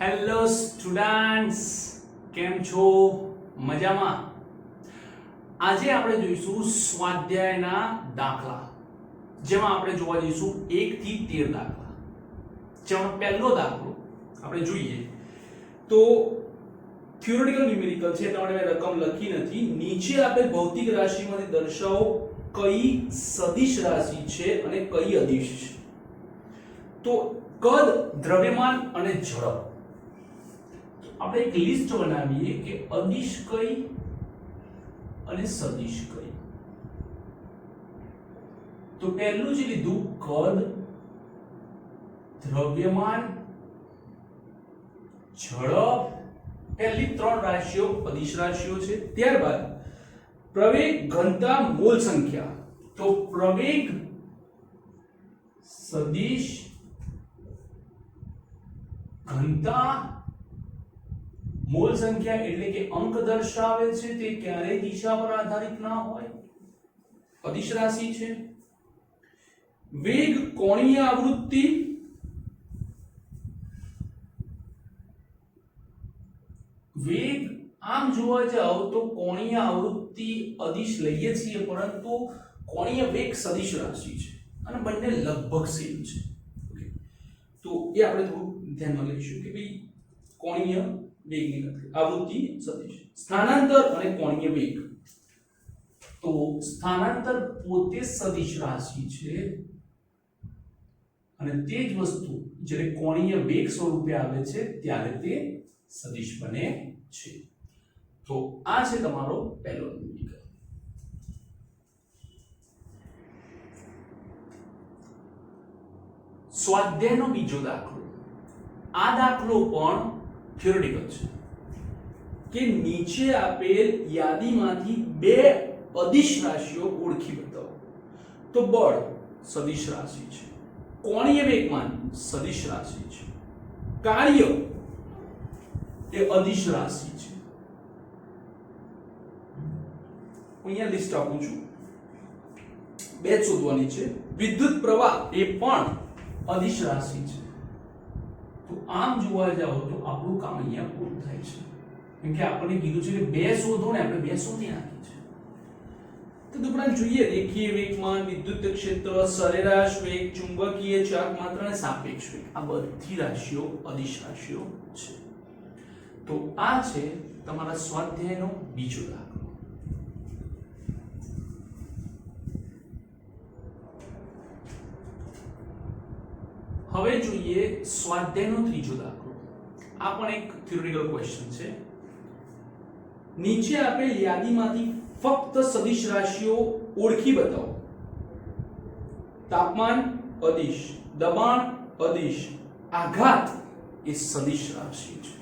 Hello students, કેમ છો? મજામાં? આજે આપણે જોઈશું સ્વાધ્યાયના દાખલા, જેમાં આપણે જોવા જઈશું 1 થી 13 દાખલા. જેમાં પહેલો દાખલો આપણે જોઈએ તો થિયોરેટિકલ ન્યુમેરિકલ છે, એટલે મેં રકમ લખી નથી. નીચે આપેલ ભૌતિક રાશિમાંથી દર્શાવો કઈ સદિશ રાશિ છે અને કઈ અદિશ છે. તો કદ, દ્રવ્યમાન અને ઝડપ. આપણે એક લિસ્ટ બનાવીએ કે અદિશ કઈ અને સદિશ કઈ. તો પહેલું જે લીધું કદ, દ્રવ્યમાન, ઝડપ. પહેલી 3 રાશિઓ અદિશ રાશિઓ છે. ત્યારબાદ પ્રવેગ, ઘનતા, મોલ સંખ્યા. તો પ્રવેગ સદિશ, ઘનતા, મોલ સંખ્યા એટલે કે અંક દર્શાવે છે તે ક્યારેય દિશા પર આધારિત ના હોય, અદિશ રાશિ છે. વેગ, કોણીય આવૃત્તિ, વેગ આમ જોવા જાવ તો કોણીય આવૃત્તિ અદિશ લઈએ છીએ, પરંતુ કોણીય વેગ સદિશ રાશિ છે અને બંને લગભગ સેમ છે. ઓકે, તો એ આપણે થોડું ધ્યાનમાં લઈશું કે ભાઈ કોણીય વેગની આવૃત્તિ સદિશ. સ્થાનાંતર અને કોણીય વેગ. તો સ્થાનાંતર પોતે સદિશ રાશિ છે અને તે જ વસ્તુ જ્યારે કોણીય વેગ સ્વરૂપે આવે છે ત્યારે તે સદિશ બને છે. તો આ છે તમારો પહેલો નિયમ. સ્વાધ્યાયનો બીજો દાખલો. આ દાખલો પણ થિયોરેટિકલ છે કે નીચે આપેલ યાદીમાંથી 2 અદિશ રાશિઓ ઓળખી બતાવો. તો બળ સદિશ રાશિ છે, કોણીય વેગમાન સદિશ રાશિ છે, કાર્ય એ અદિશ રાશિ છે. અહીંયા લિસ્ટ આપું છું, 2 શોધવાની છે. વિદ્યુત પ્રવાહ એ પણ અદિશ રાશિ છે. તો આમ જોવા જાવ તો આપણું કામ અહીંયા પૂરું થાય છે, કેમ કે આપણને કીધું છે કે 2 શોધો ને આપણે 2 શોધી નાખી છે. તો દુપરાંત જોઈએ રેખીય વેગમાન, વિદ્યુત ક્ષેત્ર, સરેરાશ વેગ, ચુંબકીય ચાક માત્ર અને સાપેક્ષ વેગ. આ બધી રાશિઓ અદિશ રાશિઓ છે. તો આ છે તમારા સ્વાધ્યાયનો બીજો દાખલો. હવે જોઈએ સ્વાધ્યાયનો ત્રીજો દાખલો. આ પણ એક થિયોરેટિકલ ક્વેશ્ચન છે. નીચે આપેલ યાદીમાંથી ફક્ત સદિશ રાશિઓ ઓળખી બતાવો. તાપમાન અદિશ, દબાણ અદિશ, આઘાત એ સદિશ રાશિ છે.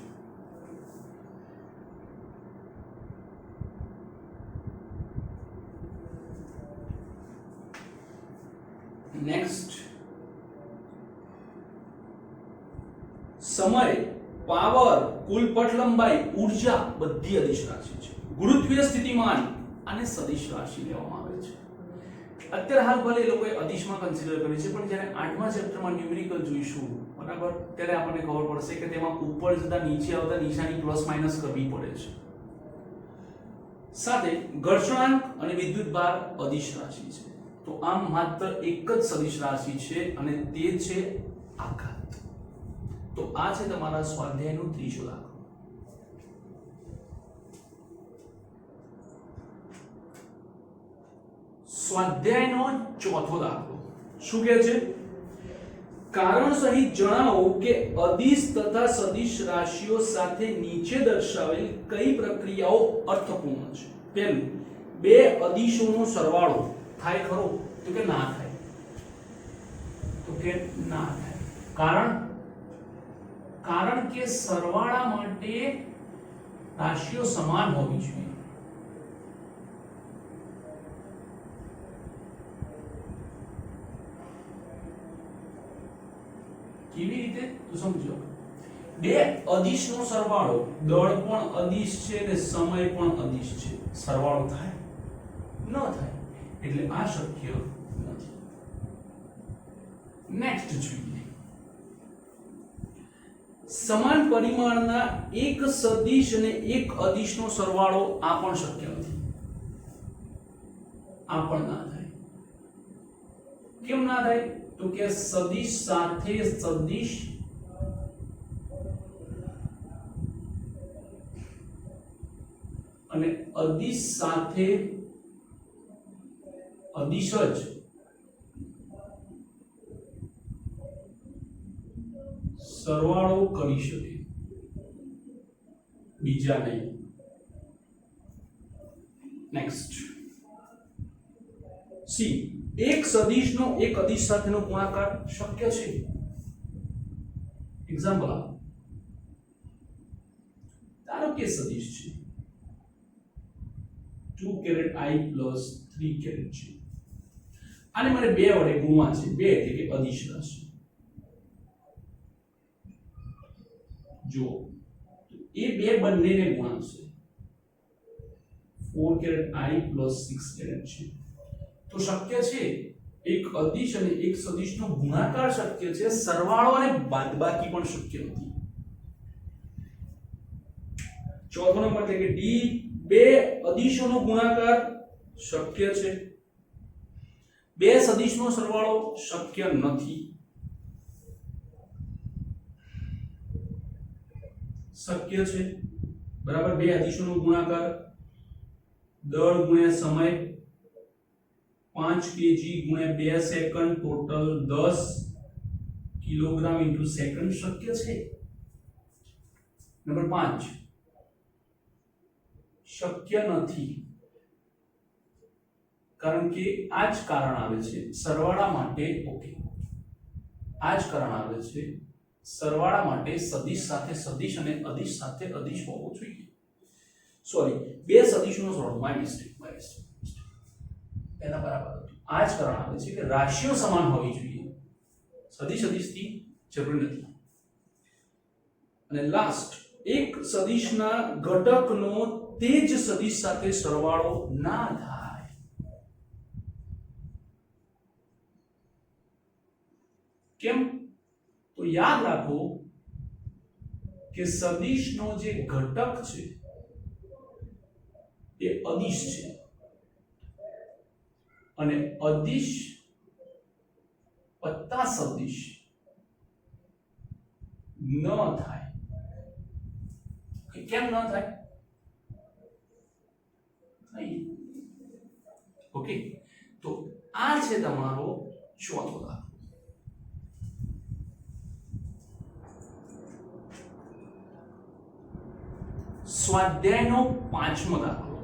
નેક્સ્ટ, સમય, પાવર, કુલ પથ લંબાઈ, ઊર્જા બધી અદિશ રાશિ છે. ગુરુત્વીય સ્થિતિમાન આને સદિશ રાશિ લેવામાં આવે છે. અત્યારે હાલ ભલે એ લોકોએ અદિશમાં કન્સિડર કરી છે, પણ જ્યારે 8મા ચેપ્ટરમાં ન્યુમેરિકલ જોઈશું બરાબર, ત્યારે આપણને ખબર પડશે કે તેમાં ઉપર જતા નીચે આવતા નિશાની પ્લસ માઇનસ કરવી પડે છે. સાથે ઘર્ષણાંક અને વિદ્યુત ભાર અદિશ રાશિ છે. તો આમ માત્ર એક જ સદિશ રાશિ છે અને તે છે આઘાત. તો આ છે તમારા સ્વાધ્યાયનો ત્રીજો દાખલો. સ્વાધ્યાયનો ચોથો દાખલો શું કહે છે? કારણ સહિત જણાવો કે અદિશ તથા સદિશ રાશિઓ સાથે નીચે દર્શાવેલ કઈ પ્રક્રિયાઓ અર્થપૂર્ણ છે. પહેલું, 2 અદિશોનો સરવાળો થાય ખરો? તો કે ના થાય. તો કે ના થાય. કારણ કે સરવાળા માટે રાશિઓ સમાન હોવી જોઈએ. કેવી રીતે? તો સમજો, 2 અદિશનો સરવાળો, દળ પણ અદિશ છે અને સમય પણ અદિશ છે, સરવાળો થાય? ન થાય. એટલે આ શક્ય નથી. નેક્સ્ટ જોઈએ સમાન પરિમાણના એક સદિશ અને એક અદિશનો સરવાળો આ પણ શક્ય નથી, આ પણ ના થાય. કેમ ના થાય? તો કે સદિશ સાથે સદિશ અને અદિશ સાથે અદિશ જ સરવાળો કરી શકે, બીજા નહીં. નેક્સ્ટ સી, એક સદિશનો એક અદિશ સાથેનો ગુણાકાર શક્ય છે. એક્ઝામ્પલ આપો. ધારો કે સદિશ છે 2 કેરેટ I પ્લસ 3 કેરેટ છે. આને મને 2 વડે ગુણવા છે. 2 એટલે કે અદિશ રાશિ. જો એ 2 બંનેને ગુણાશે 4 કેરેટ I પ્લસ 6 કેરેટ છે, તો શક્ય છે એક અદિશ અને એક સદિશનો ગુણાકાર શક્ય છે, સરવાળો અને બાદબાકી પણ શક્ય નથી. ચોથો નંબર એટલે કે ડી, 2 અદિશોનો ગુણાકાર શક્ય છે, 2 સદિશનો સરવાળો શક્ય નથી. શક્ય છે બરાબર 2 અદિશોનો ગુણાકાર, દળ ગુણ્યા સમય 5 kg ગુણ્યા 2 second, total 10 kilogram into second શક્ય છે. નંબર 5 શક્ય નથી, કારણ કે આ જ કારણ આવે છે સરવાળા માટે. ઓકે, આ જ કારણ આવે છે સરવાળા માટે સદિશ સાથે સદિશ અને અદિશ સાથે અદિશ હોવો જોઈએ. સોરી, 2 સદિશનો સરવાળો, માય મિસ્ટેક. એના બરાબર હતું. આ જ કારણ આવે છે કે રાશિઓ સમાન હોવી જોઈએ, સદિશ અદિશથી જરૂરી નથી. અને લાસ્ટ, એક સદિશના ઘટકનો તે જ સદિશ સાથે સરવાળો ના થાય. કેમ? તો યાદ રાખો કે સદિશનો જે ઘટક છે એ અદિશ છે અને અદિશ વત્તા સદિશ ન થાય. કેમ ન થાય? ઓકે, તો આ છે તમારો ચોથો દાખલો. સ્વાધ્યાયનો 5મો દાખલો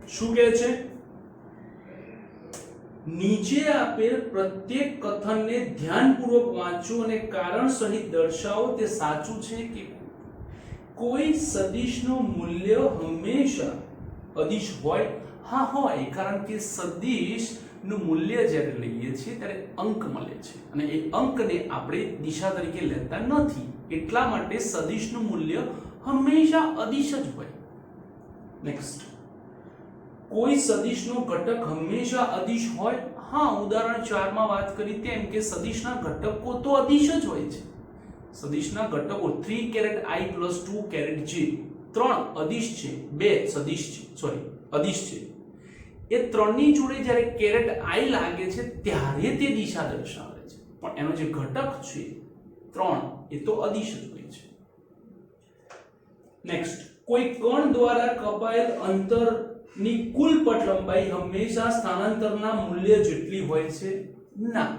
શું કહે છે? નીચે આપેલ પ્રત્યેક કથનને ધ્યાનપૂર્વક વાંચો અને કારણ સહિત દર્શાવો તે સાચું છે કે કોઈ સદિશનું મૂલ્ય હંમેશા અદિશ હોય. હા હોય, કારણ કે સદિશનું મૂલ્ય જ્યારે લઈએ છીએ ત્યારે અંક મળે છે અને એ અંકને આપણે દિશા તરીકે લેતા નથી, એટલા માટે સદિશનું મૂલ્ય હંમેશા અદિશ જ હોય. નેક્સ્ટ, કોઈ સદિશનો ઘટક હંમેશા અદિશ હોય. હા, ઉદાહરણ 4 માં વાત કરી તેમ કે સદિશના ઘટકો તો અદિશ જ હોય છે. સદિશના ઘટકો 3 caret I plus 2 caret J, 3 અદિશ છે, 2 સદિશ છે, સોરી અદિશ છે. એ 3 ની જોડે જ્યારે કેરેટ I લાગે છે ત્યારે તે દિશા દર્શાવે છે, પણ એનો જે ઘટક છે 3 એ તો અદિશ જ હોય છે. નેક્સ્ટ, કોઈ કણ દ્વારા કપાયેલ અંતરની કુલ પથ લંબાઈ હંમેશા સ્થાનાંતરના મૂલ્ય જેટલી હોય છે. ના,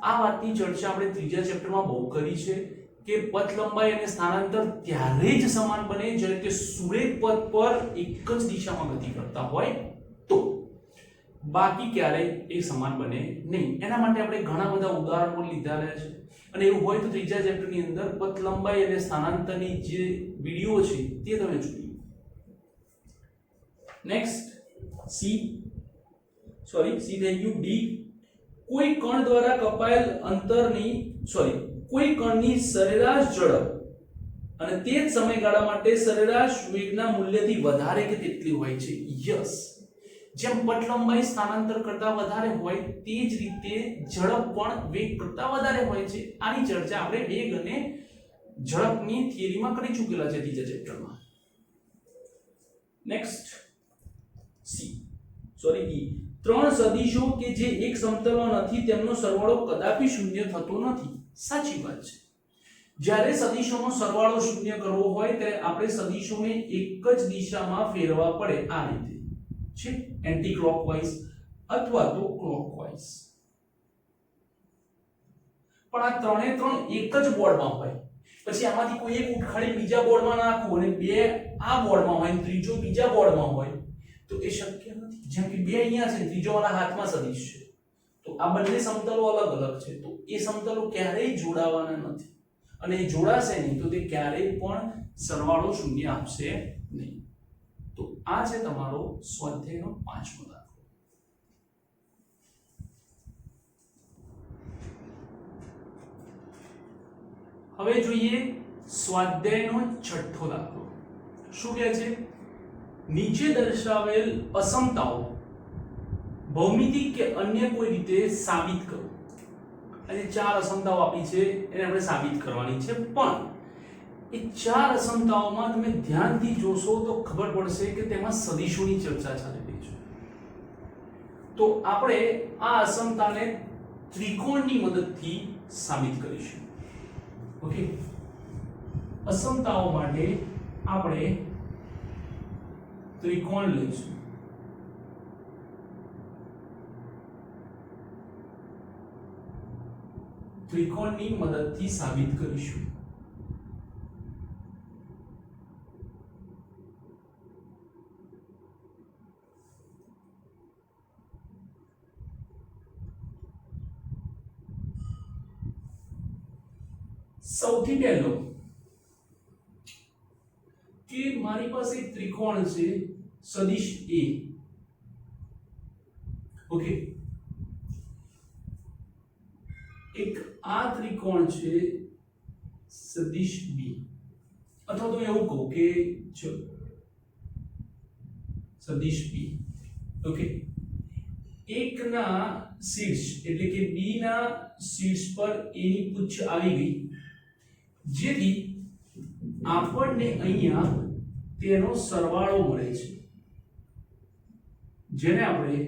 આ વાતની ચર્ચા આપણે ત્રીજા ચેપ્ટરમાં બહુ કરી છે કે પથ લંબાઈ અને સ્થાનાંતર ત્યારે જ સમાન બને જ્યારે તે સુરેખ પથ પર એક જ દિશામાં ગતિ કરતા હોય, તો બાકી ક્યારેય એ સમાન બને નહીં. એના માટે આપણે ઘણા બધા ઉદાહરણો લીધા છે અને એવું હોય તો ત્રીજા ચેપ્ટરની અંદર પથ લંબાઈ અને સ્થાનાંતરની જે વિડિયો છે તે તમે જોઈ. નેક્સ્ટ, સી થઈ ગયું. ડી, કોઈ કણ દ્વારા કપાયેલ અંતરની કોઈ કણની સરેરાશ ઝડપ અને તે જ સમયગાળા માટે સરેરાશ વેગના મૂલ્યથી વધારે કે તેટલી હોય છે. યસ, જેમ પથ લંબાઈ સ્થાનાંતર કરતા વધારે હોય તે જ રીતે ઝડપ પણ વેગ કરતા વધારે હોય છે. આની ચર્ચા આપણે વેગ અને ઝડપની થિયરીમાં કરી ચૂકેલા છે ત્રીજા ચેપ્ટરમાં. નેક્સ્ટ ઈ ત્રણ સદિશો કે જે એક સમતલમાં નથી તેમનો સરવાળો કદાપી શૂન્ય થતો નથી. સાચી વાત છે. જ્યારે સદિશોનો સરવાળો શૂન્ય કરવો હોય ત્યારે આપણે સદિશોને એક જ દિશામાં ફેરવા પડે, આ રીતે છે, એન્ટી ક્લોકવાઇઝ અથવા તો ક્લોકવાઇઝ. પણ આ ત્રણે ત્રણ એક જ બોર્ડમાં હોય, પછી આમાંથી કોઈ એક ઉઠાડી બીજા બોર્ડમાં નાખવું અને બે આ બોર્ડમાં હોય ત્રીજો બીજા બોર્ડમાં હોય તો એ શક્ય નથી. જેમ કે બે અહીંયા છે, ત્રીજો વાળા હાથમાં સદિશ છે, તો આ બંને સમતલો અલગ અલગ છે, તો એ સમતલો ક્યારેય જોડાવાના નથી અને એ જોડાશે નહીં તો તે ક્યારેય પણ સરવાળો શૂન્ય આપશે નહીં. તો આ છે તમારો સ્વાધ્યાયનો 5મો દાખલો. હવે જોઈએ સ્વાધ્યાયનો 6થો દાખલો. શું કહે છે? નીચે દર્શાવેલ અસમતાઓ ભૌમિતિક કે અન્ય કોઈ રીતે સાબિત કરો. અને ચાર અસમતાઓ આપી છે, એને આપણે સાબિત કરવાની છે. પણ એ ચાર અસમતાઓમાં તમે ધ્યાનથી જોશો તો ખબર પડશે કે તેમાં સદિશોની ચર્ચા ચાલી રહી છે. તો આપણે આ અસમતાને ત્રિકોણની મદદથી સાબિત કરીશું. ઓકે, અસમતાઓ માટે આપણે ત્રિકોણ લઈશું. ત્રિકોણની મદદથી સાબિત કરીશું. સૌથી પહેલો કે મારી પાસે એક ત્રિકોણ છે સદિશ A. ઓકે, એક આ ત્રિકોણ છે સદિશ B, અથવા તો એવું કહું કે જો સદિશ B. ઓકે, એકના શીર્ષ એટલે કે B ના શીર્ષ પર A ની પુચ્છ આવી ગઈ, જેથી આપણને અહીંયા તેનો સરવાળો મળે છે, જેને આપણે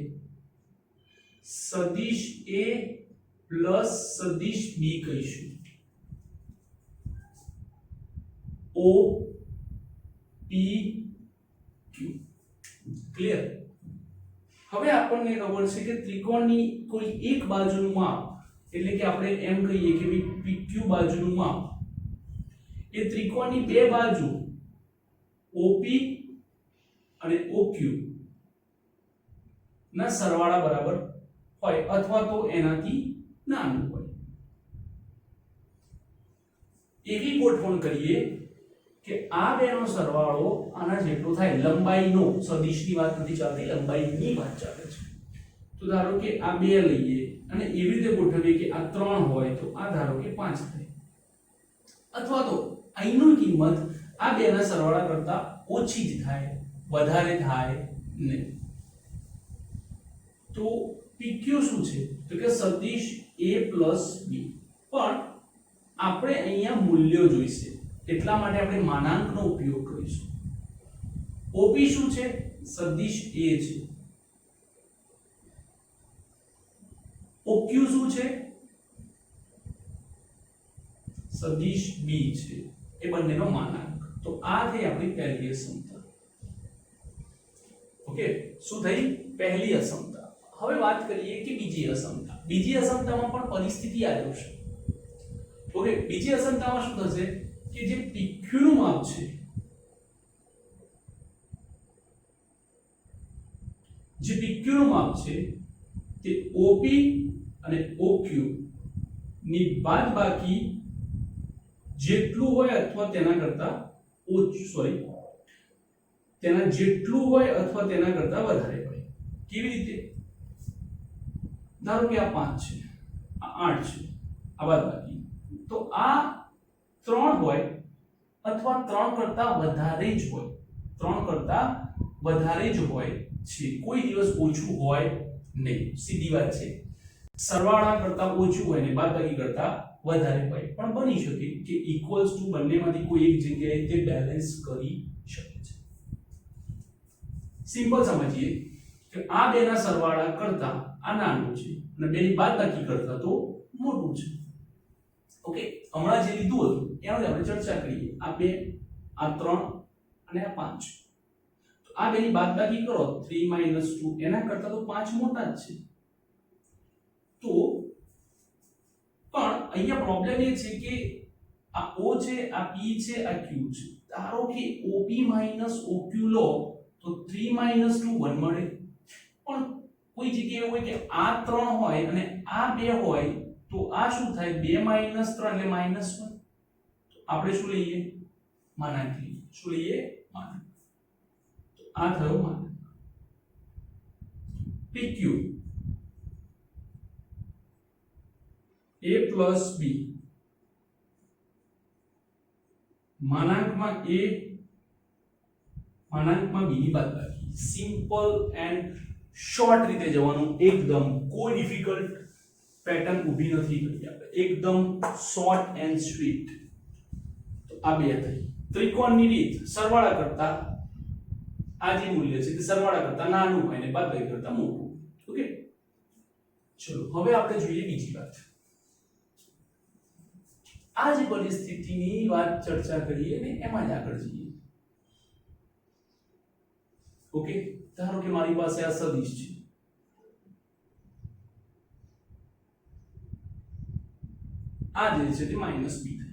સદિશ A પ્લસ સદિશ B કહીશું. O P Q. ક્લિયર? હવે આપણને ખબર છે કે ત્રિકોણની કોઈ એક બાજુનું માપ એટલે કે આપણે એમ કહીએ કે PQ બાજુનું માપ એ ત્રિકોણની બે બાજુ OP અને OQ ના સરવાળા બરાબર હોય અથવા તો એનાથી નાનું હોય. એવી ગોઠવણ કરીએ કે આ બેનો સરવાળો આના જેટલો થાય. લંબાઈનો, સદિશની વાત નથી ચાલતી, લંબાઈની વાત ચાલે છે. તો ધારો કે આ બે લઈએ અને એવી રીતે ગોઠવીએ કે આ 3 હોય તો આ ધારો કે 5 થાય, અથવા તો અહીંની કિંમત આ બેના સરવાળા કરતા ઓછી જ થાય, વધારે થાય નહીં. તો PQ શું છે? તો કે સદિશ A પ્લસ B. પણ આપણે અહીંયા મૂલ્યો જોઈશે એટલા માટે આપણે માનાંકનો ઉપયોગ કરીશું. OP શું છે? સદિશ A છે. OQ શું છે? સદિશ B છે. એ બંનેનો માનાંક. તો આ થઈ આપણી પહેલી અસમતા. ઓકે, શું થઈ? પહેલી અસમતા. હવે વાત કરીએ કે બીજી અસમતા. બીજી અસમતામાં પણ પરિસ્થિતિ આ જ હશે. ઓકે, બીજી અસમતામાં શું થશે કે જે PQ નું માપ છે, જે PQ નું માપ છે તે OP અને OQ ની બાદબાકી જેટલું હોય અથવા તેના કરતા ઓછું, તેના જેટલું હોય અથવા તેના કરતા વધારે હોય. કેવી રીતે? ધારો કે આ 5 છે, આ 8 છે, આ બાદબાકી, તો આ 3 હોય અથવા 3 કરતા વધારે જ હોય, 3 કરતા વધારે જ હોય છે, કોઈ દિવસ ઓછું હોય નહીં. સીધી વાત છે. સરવાળા કરતા ઓછું હોય ને બાદબાકી કરતા વધારે હોય, પણ બની શકે કે ઇક્વલ્સ ટુ બંનેમાંથી કોઈ એક જગ્યાએ તે બેલેન્સ કરી શકે છે. સિમ્પલ સમજીએ કે આ બેના સરવાળા કરતા આ નાનું છે અને બેની બાદબાકી કરતા તો મોટું છે. ઓકે, હમણાં જે લીધું હતું એનો આપણે ચર્ચા કરીએ. આ 2, આ 3 અને આ 5. તો આ બેની બાદબાકી કરો 3 - 2, એના કરતા તો 5 મોટા જ છે. તો પણ અહીંયા પ્રોબ્લેમ એ છે કે આ O છે, આ P છે, આ Q છે. ધારો કે OP - OQ લો તો 3 - 2 1 મળે. પણ કોઈ જગ્યાએ એવું હોય કે આ 3 હોય અને આ 2 હોય તો આ શું થાય? 2 - 3 એટલે -1. તો આપણે શું લઈએ? માનાંક લઈએ. શું લઈએ? માનાંક. તો આ થયો માનાંક. PQ A plus B માનાંકમાં A માનાંકમાં B ની બાદબાકી. સિમ્પલ એન્ડ શોર્ટ રીતે જવાનું, એકદમ કોઈ ડિફિકલ્ટ પેટર્ન ઊભી નથી કરી આપણે, એકદમ શોર્ટ એન્ડ સ્વીટ. તો આ બે થઈ ત્રિકોણની રીત. સરવાળા કરતા આ જે મૂલ્ય છે તે સરવાળા કરતા નાનું હોય ને બાદબાકી કરતા મોટું. ઓકે, ચલો હવે આપણે જોઈએ બીજી વાત. આ જ પરિસ્થિતિની વાત ચર્ચા કરીએ ને એમાં જ આગળ જઈએ. ઓકે, ધારો કે મારી પાસે આ સદિશ છે. આ જે છે તે -b થાય,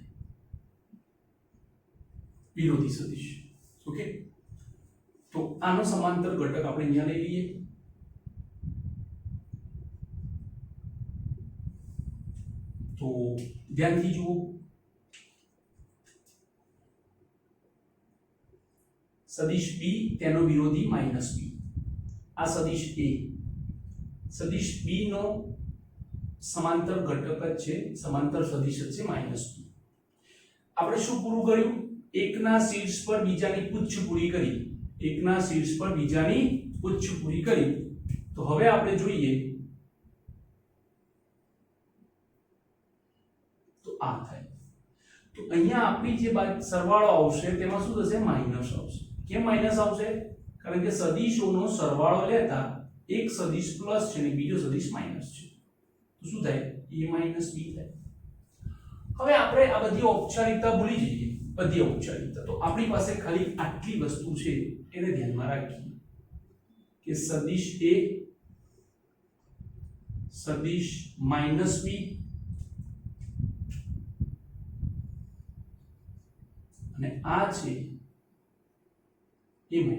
વિરોધી સદિશ. ઓકે, તો આનો સમાંતર ઘટક આપણે અહીંયા લઈ લઈએ. તો ધ્યાનથી જુઓ, સદિશ b તેનો વિરોધી -b. આ સદિશ a, સદિશ b નો સમાંતર ઘટક જ છે, સમાંતર સદિશ જ છે -b. આપણે શું પૂરું કર્યું? એકના શીર્ષ પર બીજાની પુચ્છ પૂરી કરી. એકના શીર્ષ પર બીજાની પુચ્છ પૂરી કરી. તો હવે આપણે જોઈએ તો આ થાય. તો અહીંયા આપણી જે સરવાળો આવશે તેમાં શું થશે? માઈનસ આવશે. કેમ માઈનસ આવશે? કારણ કે સદિશોનો સરવાળો લેતા એક સદિશ પ્લસ છે અને બીજો સદિશ માઈનસ છે. તો શું થાય? a - b થાય. હવે આપણે આ બધી ઔપચારિકતા ભૂલી જઈએ, બધી ઔપચારિકતા. તો આપણી પાસે ખાલી આટલી વસ્તુ છે એને ધ્યાનમાં રાખીએ કે સદિશ a સદિશ -b અને આ છે a - b.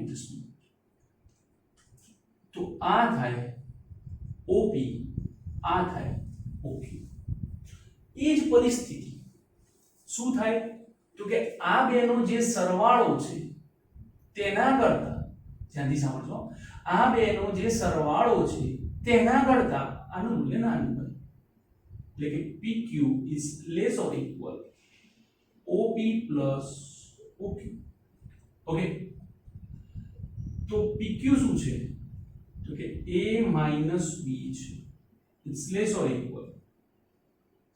તો આ થાય OP, આ થાય OQ. એ જ પરિસ્થિતિ શું થાય? તો કે આ બેનો જે સરવાળો છે તેના કરતા, ધ્યાનથી સાંભળજો, આ બેનો જે સરવાળો છે તેના કરતા આનું મૂલ્ય નાનું હોય. એટલે કે PQ is less or equal OP plus OQ. Okay, તો PQ શું છે? તો કે a - b છે. It's less or equal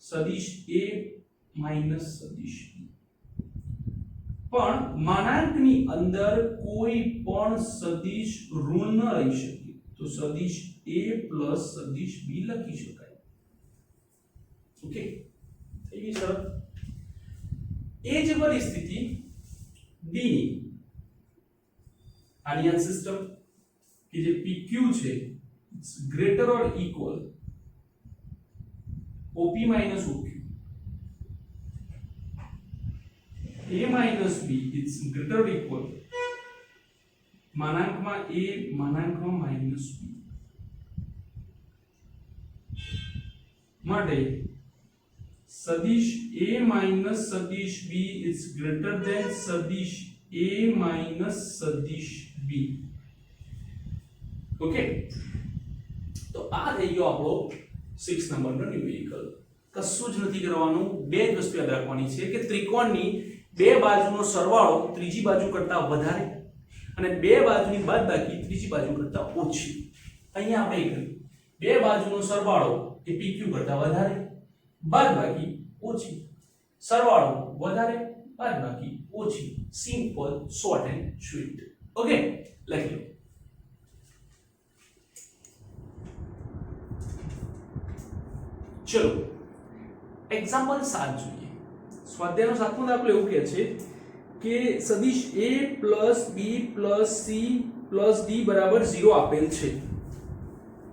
સદિશ a - સદિશ b. પણ માનાંકની અંદર કોઈ પણ સદિશ ઋણ ન રહી શકે, તો સદિશ a plus સદિશ b લખી શકાય. ઓકે, થઈ ગઈ સર. એ જ પરિસ્થિતિ d ની. આની આ સિસ્ટમ કે જે PQ છે it's greater or equal OP - OQ. a - b is greater or equal માનાંકમાં a માનાંકમાં -b. માટે સદિશ a - સદિશ b is greater than સદિશ a - સદિશ b. ઓકે, તો આ થઈ ગયો આપણો 6 નંબરનો ન્યુમેરિકલ. કશું જ નથી કરવાનું, બે જ વસ્તુ યાદ રાખવાની છે કે ત્રિકોણની બે બાજુનો સરવાળો ત્રીજી બાજુ કરતા વધારે અને બે બાજુની બાદબાકી ત્રીજી બાજુ કરતા ઓછી. અહીંયા આપણે કર્યું બે બાજુનો સરવાળો એ PQ કરતા વધારે, બાદબાકી ઓછી, સરવાળો વધારે બાદબાકી ઓછી, simple, short and sweet. Okay, લખી લો. ચલો એક્ઝામ્પલ 7 જોઈએ. સ્વાધ્યાયનો 7મો દાખલો એવું કહે છે કે સદિશ a b c d બરાબર 0 આપેલ છે.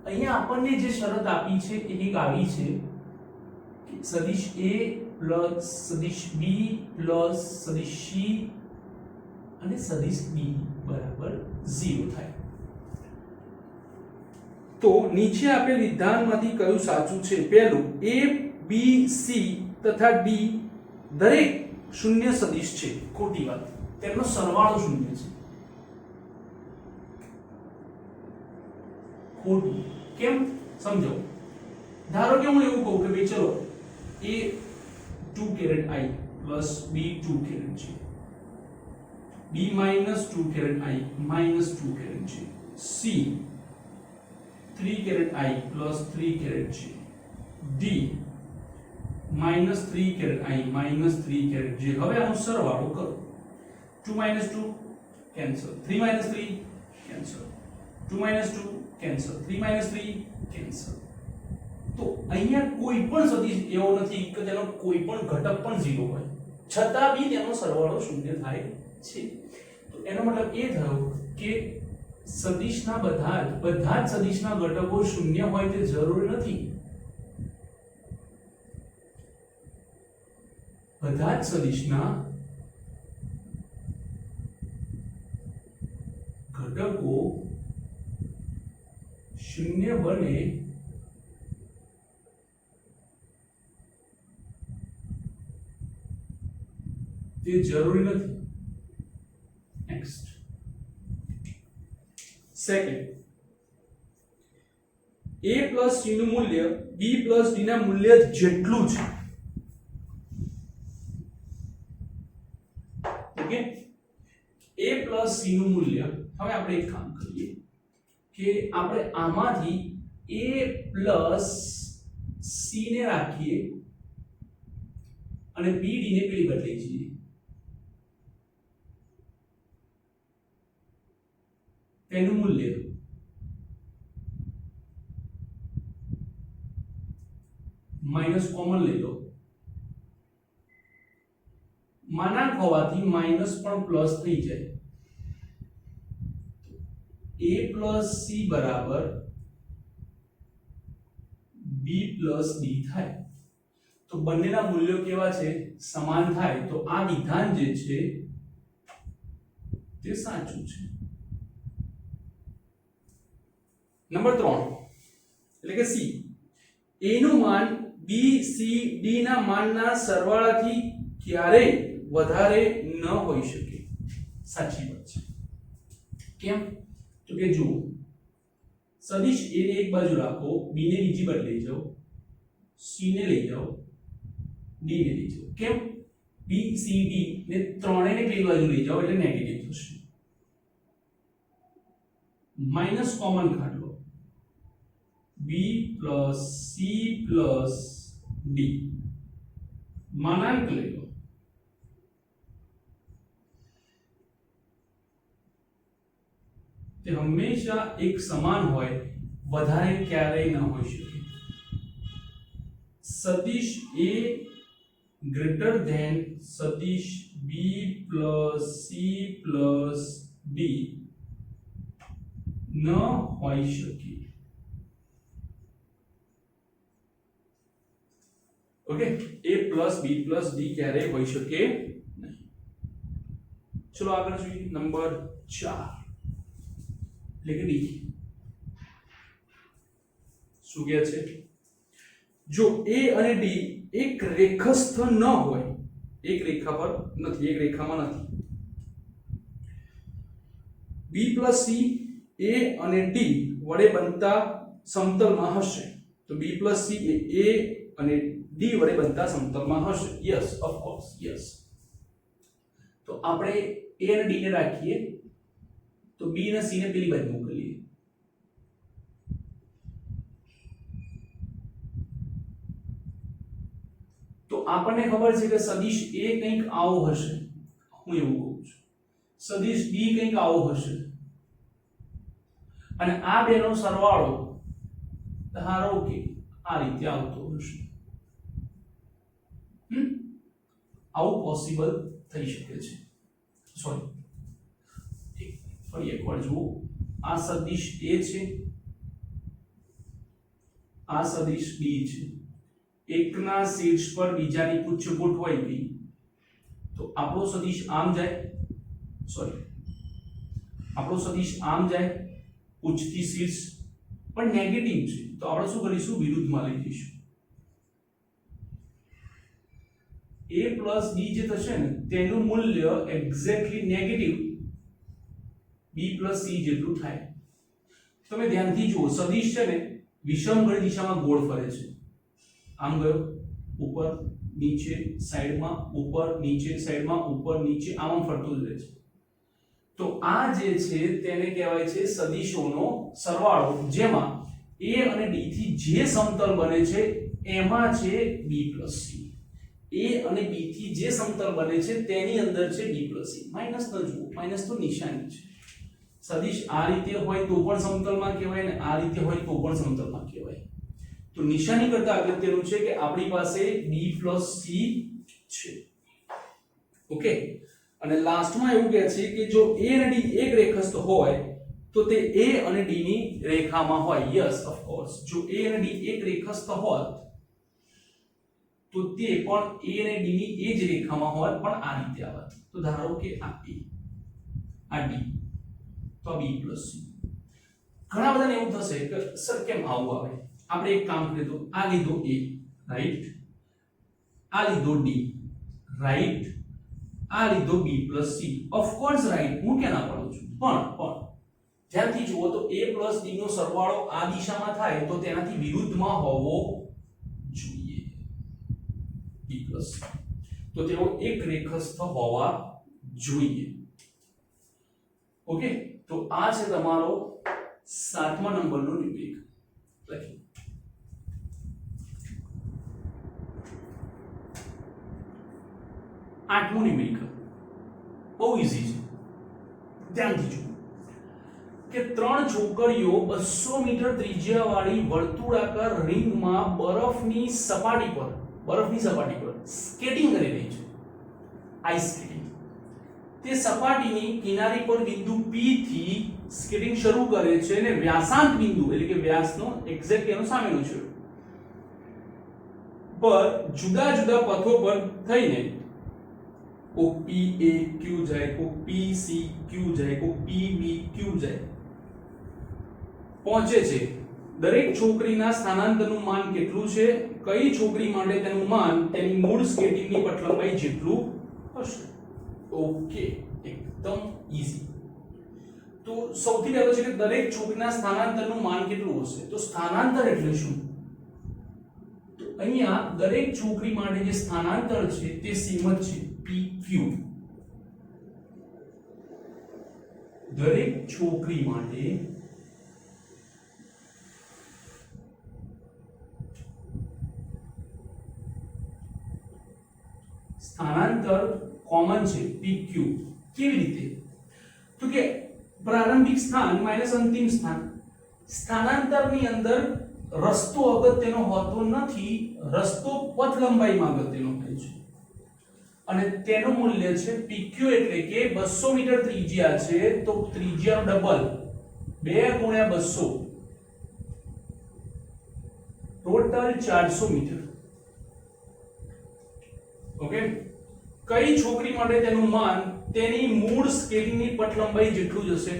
અહીંયા આપણને જે શરત આપી છે એ એક આવી છે કે સદિશ a સદિશ b સદિશ c અને સદિશ d બરાબર 0 થાય. તો નીચે આપેલ વિધાનમાંથી કયું સાચું છે? પહેલું, a b c તથા d દરેક શૂન્ય સદિશ છે. ખોટી વાત, તેમનો સરવાળો શૂન્ય છે. ખોટું. કેમ? સમજો. ધારો કે હું એવું કહું કે ભાઈ ચલો a 2 caret i plus b 2 caret છે, b minus 2 caret i minus 2 caret છે, c 3 caret i plus 3 caret છે, d minus 3 caret i minus 3 caret છે. હવે આનો સરવાળો કરો. 2 minus 2 cancel, 3 minus 3 cancel, 2 minus 2 cancel, 3 minus 3 cancel. તો અહીંયા કોઈ પણ સદિશ એવો નથી કે તેનો કોઈ પણ ઘટક પણ 0 હોય, છતાં બી તેનો સરવાળો શૂન્ય થાય છે. તો એનો મતલબ એ થયો કે સદિશના બધા જ સદિશના ઘટકો શૂન્ય હોય તે જરૂરી નથી. બધા જ સદિશના ઘટકો શૂન્ય બને તે જરૂરી નથી. Next, second, a plus c નું મૂલ્ય b પ્લસ d ના મૂલ્ય જેટલું છે. ઓકે, a પ્લસ c નું મૂલ્ય, હવે આપણે એક કામ કરીએ કે આપણે આમાંથી a પ્લસ c ને રાખીએ અને b d ને પેલી બદલી છીએ. તેનું મૂલ્ય માઇનસ કોમન લઈ લો. માનાંક હોવાથી માઇનસ પણ પ્લસ થઈ જાય. a પ્લસ c બરાબર b પ્લસ d થાય. તો બંનેના મૂલ્યો કેવા છે? સમાન થાય. તો આ વિધાન જે છે તે સાચું છે. નંબર 3 એટલે કે c, a નું માન b c d ના માનના સરવાળાથી ક્યારેય વધારે ન હોઈ શકે. સાચી વાત છે. કેમ? તો કે જુઓ, સદિશ a ને એક બાજુ રાખો, b ને બીજી બાજુ લઈ જાઓ, c ને લઈ જાઓ, d ને લઈ જાઓ. કેમ? b c d ને ત્રણેયને પેલી બાજુ લઈ જાઓ એટલે નેગેટિવ થશે. માઇનસ કોમન કાઢ લો, b plus c plus d, માનાંક લઈ લો. તે હંમેશા એક સમાન હોય, વધારે ક્યારેય ન હોઈ શકે. સદિશ a ગ્રેટર ધેન સદિશ b plus c plus d ન હોઈ શકે. Okay, a plus b plus d ક્યારેય હોઈ શકે નહીં. ચલો આગળ જોઈએ. નંબર 4 એટલે કે ડી. શું કહે છે? જો a અને d એક રેખસ્થ ન હોય, એક રેખા પર નથી, એક રેખામાં નથી, b પ્લસ c a અને d વડે બનતા સમતલમાં હશે. તો b plus c A a અને d વડે બનતા સમતલમાં હશે. Yes, of course, yes. તો આપણે a અને d ને રાખીએ, તો b અને c ને પેલી બાજુ મોકલીએ. તો આપણને ખબર છે કે સદિશ A કંઈક આવો હશે, હું એવું કહું છું સદિશ B કંઈક આવો હશે અને આ બેનો સરવાળો ધારો કે આ રીતે આવતો હશે. આવું પોસિબલ થઈ શકે છે. સોરી, ફરી એકવાર જુઓ, આ સદિશ A છે, આ સદિશ B છે. એકના શીર્ષ પર બીજાની પુચ્છ ગોઠવાઈ ગઈ તો આપણો સદિશ આમ જાય, સોરી આપણો સદિશ આમ જાય, પુચ્છથી શીર્ષ પણ નેગેટિવ છે તો આપણે શું કરીશું, વિરુદ્ધમાં લઈ જઈશું. A plus B જે થશે ને તેનું મૂલ્ય exactly negative B plus C જેટલું થાય. તમે ધ્યાનથી જુઓ, સદિશ છે ને વિષમઘડી દિશામાં ગોળ ફરે છે. આમ ગયો, ઉપર નીચે સાઈડમાં, ઉપર નીચે સાઈડમાં, ઉપર નીચે, આમ ફરતું જ રહે છે. તો આ જે છે તેને કહેવાય છે સદિશોનો સરવાળો, જેમાં A અને D થી જે સમતલ બને છે એમાં છે B plus C. A અને B થી જે સમતલ બને છે તેની અંદર છે B plus C. માઈનસ ન જુઓ, માઈનસ તો નિશાની છે. સદિશ આ રીતે હોય તો પણ સમતલમાં કહેવાય ને આ રીતે હોય તો પણ સમતલમાં કહેવાય. તો નિશાની કરતા અગત્યનું છે કે આપણી પાસે B plus C છે. ઓકે, અને લાસ્ટમાં એવું કહે છે કે જો A અને D એક રેખસ્થ હોય તો તે A અને D ની રેખામાં હોય. યસ, ઓફ કોર્સ, જો A અને D એક રેખસ્થ હોય તો તે પણ A અને D ની એ જ રેખામાં હોય, પણ આ રીતે આવે. તો ધારો કે આ A, આ D, તો B plus C. ઘણા બધાને એવું થશે કે સર કેમ આવું આવે. આપણે એક કામ કરીએ તો આ લીધો A, રાઈટ, આ લીધો D, રાઈટ, આ લીધો B plus C. Of course right, હું ક્યાં ના પાડું છું, પણ ધ્યાનથી જુઓ તો A plus D નો સરવાળો આ દિશામાં થાય તો તેનાથી વિરુદ્ધમાં હોવો જોઈએ. B plus C, તો તેઓ એક રેખસ્થ હોવા જોઈએ. ઓકે, તો આ છે તમારો 7મા નંબરનો ન્યુમેરિક. લખી 8મું ન્યુમેરિક બહુ ઈઝી છે. ધ્યાનથી જુઓ કે 3 છોકરીઓ 200 મીટર ત્રિજ્યાવાળી વર્તુળાકાર રિંગમાં બરફની સપાટી પર સ્કેટિંગ કરી રહી છે. Ice skating. તે સપાટીની કિનારી પર બિંદુ P થી સ્કેટિંગ શરૂ કરે છે અને વ્યાસાંત બિંદુ એટલે કે વ્યાસનો એક્ઝેક્ટ એનો સામેનો છે પર જુદા જુદા પથો પર થઈને કોક PAQ જાય, કોક PCQ જાય, કોક PBQ જાય, પહોંચે છે. દરેક છોકરીના સ્થાનાંતરનું માન કેટલું છે? કઈ છોકરી માટે તેનું માન તેની મૂળ સ્કેટિંગની પટલંબાઈ જેટલું હશે? ઓકે, એકદમ ઈઝી. તો સૌથી પહેલું છે કે દરેક છોકરીના સ્થાનાંતરનું માન કેટલું હશે? તો સ્થાનાંતર એટલે શું? તો અહીંયા દરેક છોકરી માટે જે સ્થાનાંતર છે તે સેમ જ છે, PQ. દરેક છોકરી માટે સ્થાનાંતર કોમન છે, PQ. કેવી રીતે? તો કે પ્રારંભિક સ્થાન માઈનસ અંતિમ સ્થાન. સ્થાનાંતરની અંદર રસ્તો અગત્યનો હોતો નથી, રસ્તો પથ લંબાઈમાં અગત્યનો હોય છે અને તેનું મૂલ્ય છે PQ. એટલે કે 200 મીટર ત્રિજ્યા છે તો ત્રિજ્યાનો ડબલ 2 ગુણ્યા 200 ટોટલ 400 મીટર. ઓકે, કઈ છોકરી માટે તેનું માન તેની મૂળ સ્કેટિંગની પટલંબાઈ જેટલું જ હશે?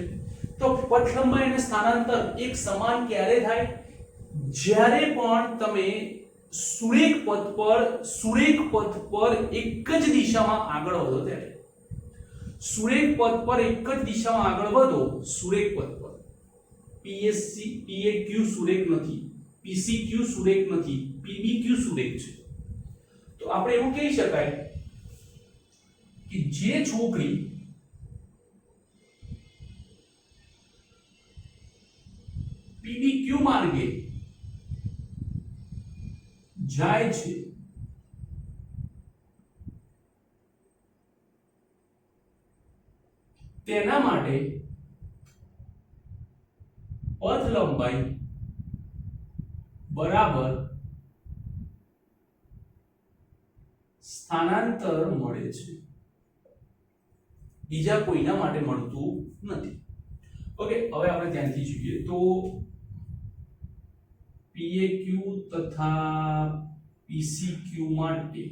તો પટલંબાઈ અને સ્થાનાંતર એક સમાન ક્યારે થાય? જ્યારે પણ તમે સુરેખ પથ પર એક જ દિશામાં આગળ વધો ત્યારે. સુરેખ પથ પર એક જ દિશામાં આગળ વધો, સુરેખ પથ પર PAQ સુરેખ નથી, PCQ સુરેખ નથી, PBQ સુરેખ છે. તો આપણે એવું કહી શકાય કે જે છોકરી PBQ માર્ગે જાય છે તેના માટે પથ લંબાઈ બરાબર સ્થાનાંતર મળે છે, બીજા કોઈના માટે મળતું નથી. ઓકે, હવે આપણે ધ્યાનથી જોઈએ તો PAQ તથા PCQ માટે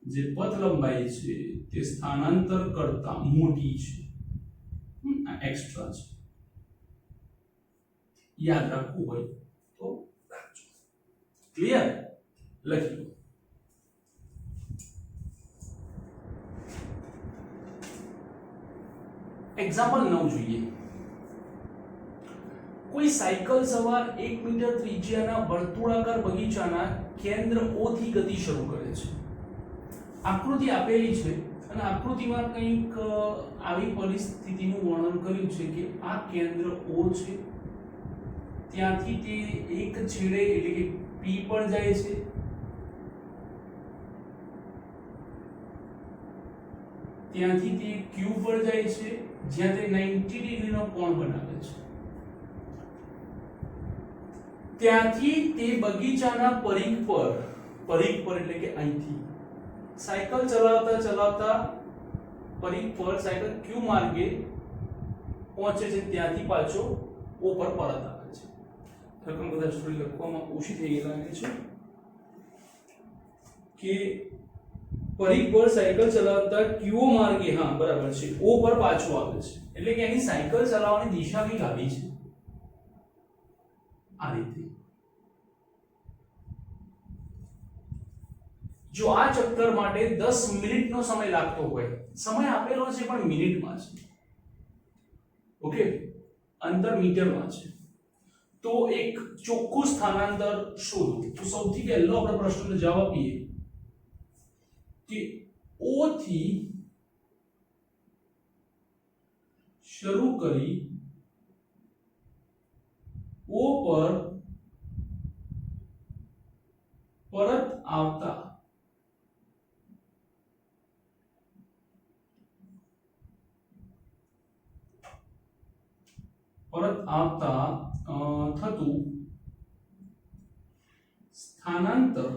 જે પથ લંબાઈ છે તે સ્થાનાંતર કરતા મોટી છે, આ એક્સ્ટ્રા છે. યાદ રાખવું હોય તો રાખજો. ક્લિયર? લખી લો. એક્ઝામ્પલ 9 જોઈએ. કોઈ સાયકલ સવાર 1 મીટર ત્રિજ્યાના વર્તુળાકાર બગીચાના કેન્દ્ર O થી ગતિ શરૂ કરે છે. આકૃતિ આપેલી છે અને આકૃતિમાં કંઈક આવી પરિસ્થિતિનું વર્ણન કર્યું છે કે આ કેન્દ્ર O છે, ત્યાંથી તે એક છેડે એટલે કે P પર જાય છે, ત્યાંથી તે Q પર જાય છે, જ્યાં તે 90 ડિગ્રીનો કોણ બનાવે છે. ત્યાંથી તે બગીચાના પરિઘ પર એટલે કે અહીંથી સાયકલ ચલાવતા પરિઘ પર સાયકલ Q માર્ગે પહોંચે છે, ત્યાંથી પાછો O પર પરત આવે છે. રકમ બધા સ્ટોરી લખવામાં ઓછી થઈ ગઈ લાગે છે કે પરિઘ પર સાયકલ ચલાવતા Q માર્ગે, હા બરાબર છે, O પર પાછો આવે છે. એટલે કે અહીં સાયકલ ચલાવવાની દિશા કઈ આવી છે, આ રીતે. જો આ ચક્કર માટે 10 મિનિટનો સમય લાગતો હોય, સમય આપેલો છે પણ મિનિટમાં છે, ઓકે, અંતર મીટરમાં છે, તો એક ચોખ્ખું સ્થાનાંતર શોધો. તો સૌથી પહેલો આપણે પ્રશ્નનો જવાબ આપીએ કે O થી શરૂ કરી O પર પરત આવતા થતું સ્થાનાંતર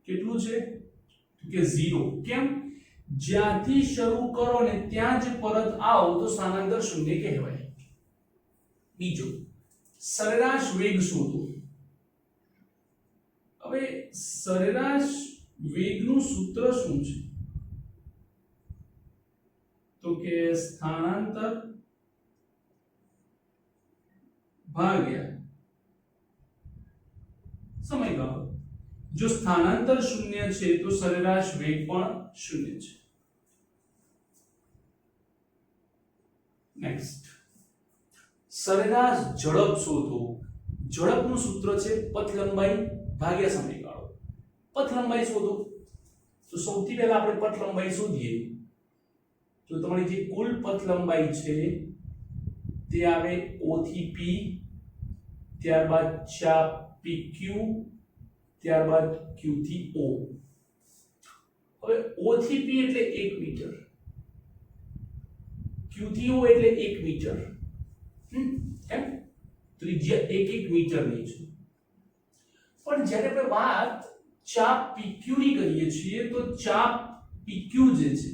કેટલું છે કે 0. કેમ? જ્યાંથી શરૂ કરો ને ત્યાં જ પરત આવો તો સ્થાનાંતર 0 કહેવાય. બીજો, સરેરાશ વેગ શોધો. હવે સરેરાશ વેગનું સૂત્ર શું છે? તો કે સ્થાનાંતર ભાગ્યા સમયગાળો. જો સ્થાનાંતર 0 છે તો સરેરાશ વેગ પણ 0 છે. નેક્સ્ટ, સરેરાશ ઝડપ શોધો. ઝડપનું સૂત્ર છે પથ લંબાઈ ભાગ્યા સમયગાળો. પથ લંબાઈ શોધો તો સૌથી પહેલા આપણે પથ લંબાઈ શોધીએ તો તમારી જે કુલ પથ લંબાઈ છે તે આવે O થી P, ત્યારબાદ ચાપ PQ, ત્યારબાદ Q થી O. હવે O થી P એટલે 1 મીટર, Q થી O એટલે 1 મીટર, એમ ત્રિજ્યા 1 મીટરની છે. પણ જ્યારે આપણે વાત ચાપ PQ ની કરીએ છીએ તો ચાપ PQ જે છે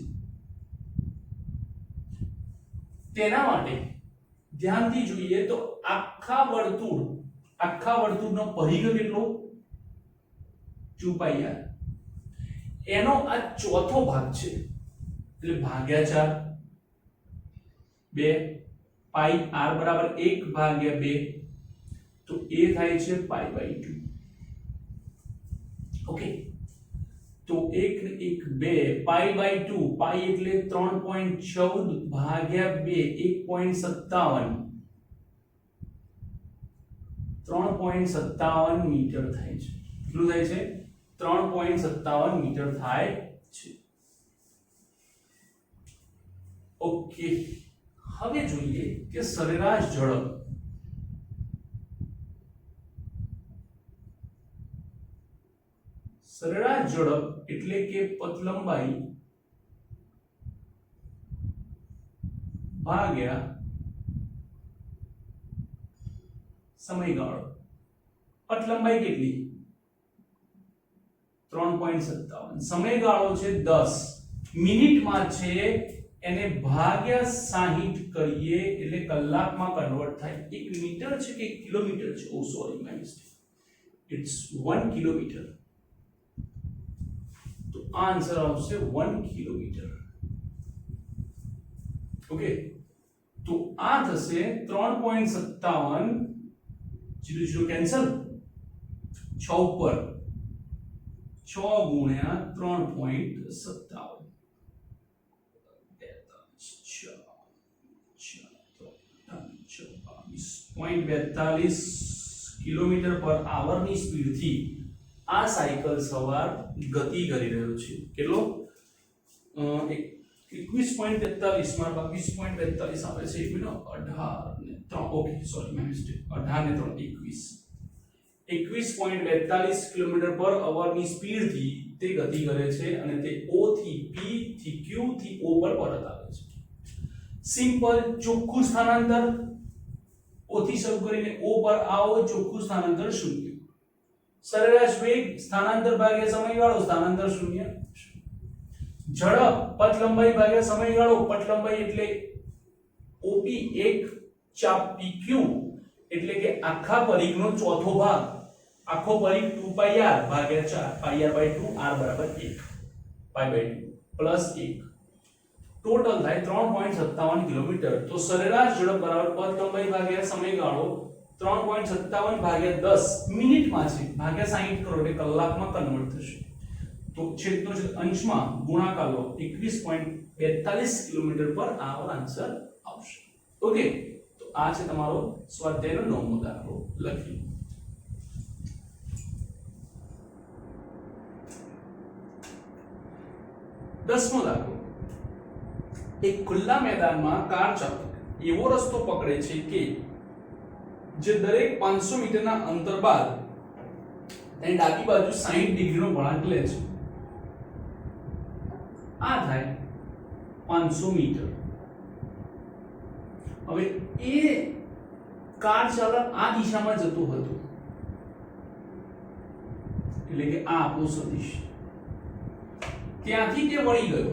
તેના માટે ધ્યાનથી જોઈએ તો આખા વર્તુળનો પરિઘ કેટલો? 2πr. એનો આ ચોથો ભાગ છે એટલે ભાગ્યા 4, 2 પાઈ r બરાબર 1 ભાગ્યા 2, તો એ થાય છે π/2. ઓકે, તો 1 ને 1 2 π/2, પાઈ એટલે 3.14 ભાગ્યા 2 1.57, 3.57 મીટર થાય છે. કેટલું થાય છે? 3.57 મીટર થાય છે. ઓકે, હવે જોઈએ કે સરેરાશ ઝડપ. સરેરાશ ઝડપ એટલે કે પથ લંબાઈ ભાગ્યા સમયગાળો. પથ લંબાઈ કેટલી? 3.57. સમયગાળો છે 10. મિનિટમાં છે એને ભાગ્યા 60 કરીએ એટલે કલાકમાં કન્વર્ટ થાય. 1 મીટર છે કે 1 કિલોમીટર છે? Oh sorry, my mistake. It's 1 kilometre. તો આન્સર આવશે 1 કિલોમીટર. ઓકે, તો આ થશે 3.57. 0 કેન્સલ. 6 ઉપર 6 ગુણ્યા 3.57. 0.42 કિલોમીટર પર આવરની સ્પીડથી આ સાયકલ સવાર ગતિ કરી રહ્યો છે. કેટલો? 21.43 માં 22.42 આવે છે. 1 મિનિટ, 18 ને 3. Okay, sorry, my mistake. 18 ને 3 21.42 કિલોમીટર પર અવરની સ્પીડથી તે ગતિ કરે છે અને તે O થી P થી Q થી O પર પરત આવે છે. સિમ્પલ, ચોખ્ખું સ્થાનાંતર. O થી શરૂ કરીને O પર આવો, ચોખ્ખું સ્થાનાંતર 0. સરેરાશ વેગ સ્થાનાંતર ભાગ્યા સમયગાળો, સ્થાનાંતર 0. ઝડપ પથ લંબાઈ ભાગ્યા સમયગાળો, પથ લંબાઈ એટલે OP 1 ચાપ PQ એટલે કે આખા પરિઘનો ચોથો ભાગ. આખો પરિઘ 2πr ભાગ્યા 4 πr/2 r બરાબર 1 π/2 પ્લસ 1 ટોટલ થાય 3.57 કિલોમીટર. તો સરેરાશ ઝડપ બરાબર પથ લંબાઈ ભાગ્યા સમયગાળો 3.57 ભાગ્યા 10 મિનિટમાં છે ભાગ્યા 60 કરો એટલે કલાકમાં કન્વર્ટ થશે. તો છેદનો છેદ અંશમાં ગુણાકાર લો 21.42 કિલોમીટર પર આવો આન્સર આવશે. ઓકે, તો આ છે તમારો સ્વાધ્યાયનો 9મો દાખલો. લખી 10મો દાખલો. એક ખુલ્લા મેદાનમાં કાર ચાલક એવો રસ્તો પકડે છે કે જે દરેક 500 મીટરના અંતર બાદ તેની ડાબી બાજુ 60 ડિગ્રીનો વળાંક લે છે. આ થાય 500 મીટર. હવે એ કાર ચાલક આ દિશામાં જતો હતો એટલે કે આ આપણો સદિશ. ત્યાંથી તે વળી ગયો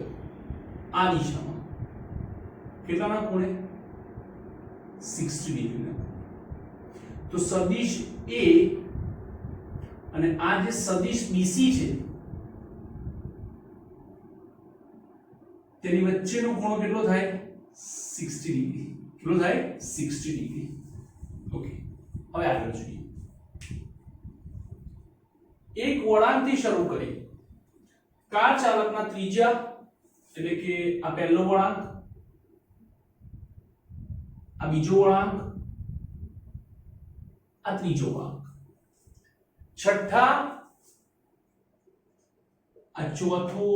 આ દિશામાં. કેટલાના ખૂણે? 60 ડિગ્રીના. તો સદિશ A અને આ જે સદિશ BC છે તેની વચ્ચેનો ખૂણો કેટલો થાય? 60 ડિગ્રી. કેટલો થાય? 60 ડિગ્રી. ઓકે, હવે આગળ જોઈએ. એક વળાંકથી શરૂ કરી કાર ચાલકના ત્રીજા એટલે કે આ પહેલો વળાંક, આ બીજો વળાંક, આ ત્રીજો વળાંક, છઠ્ઠા આ ચોથો,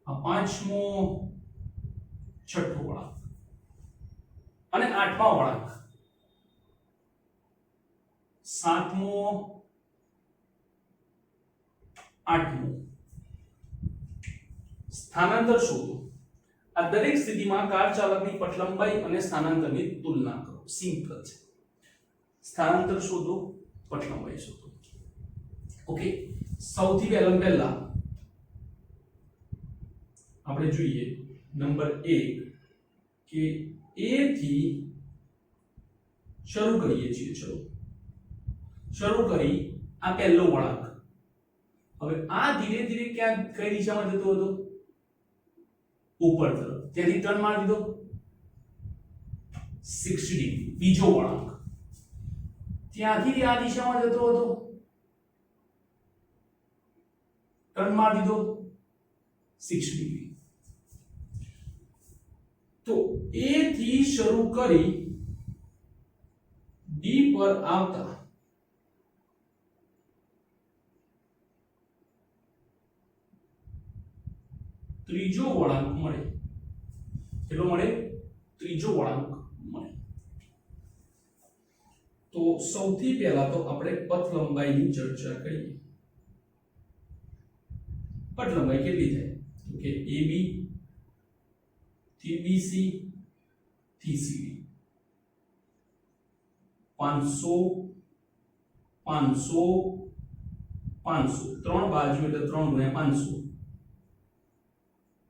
આ પાંચમો, છઠ્ઠો વળાંક અને આઠમા વળાંક, સાતમો, આઠમો. સ્થાનાંતર શોધો. આ દરેક સ્થિતિમાં કાર ચાલકની પથ લંબાઈ અને સ્થાનાંતરની તુલના કરો. સિમ્પલ છે. સ્થાનાંતર શોધો, પથ લંબાઈ શોધો. ઓકે, સૌથી પહેલા આપણે જોઈએ નંબર 1 કે A થી શરૂ કરીએ છીએ. ચલો શરૂ કરી આ પહેલો વળાંક. હવે આ ધીરે ધીરે ક્યાં કઈ દિશામાં જતો હતો? ઉપર તરફ. ત્યાંથી ટર્ન મારી દીધો 60 ડિગ્રી. બીજો વળાંક ત્યાંથી આ દિશામાં જતો હતો, ટર્ન મારી દીધો 60 ડિગ્રી. તો A થી શરૂ કરી D પર આવતા ત્રીજો વળાંક મળે. કેટલો મળે? ત્રીજો વળાંક મળે. તો સૌથી પહેલા તો આપણે પથ લંબાઈની ચર્ચા કરીએ. પથ લંબાઈ કેટલી થાય? તો કે AB થી બીસી થી સીડી 500 500 500 ત્રણ બાજુ એટલે 3 ગુણ્યા 500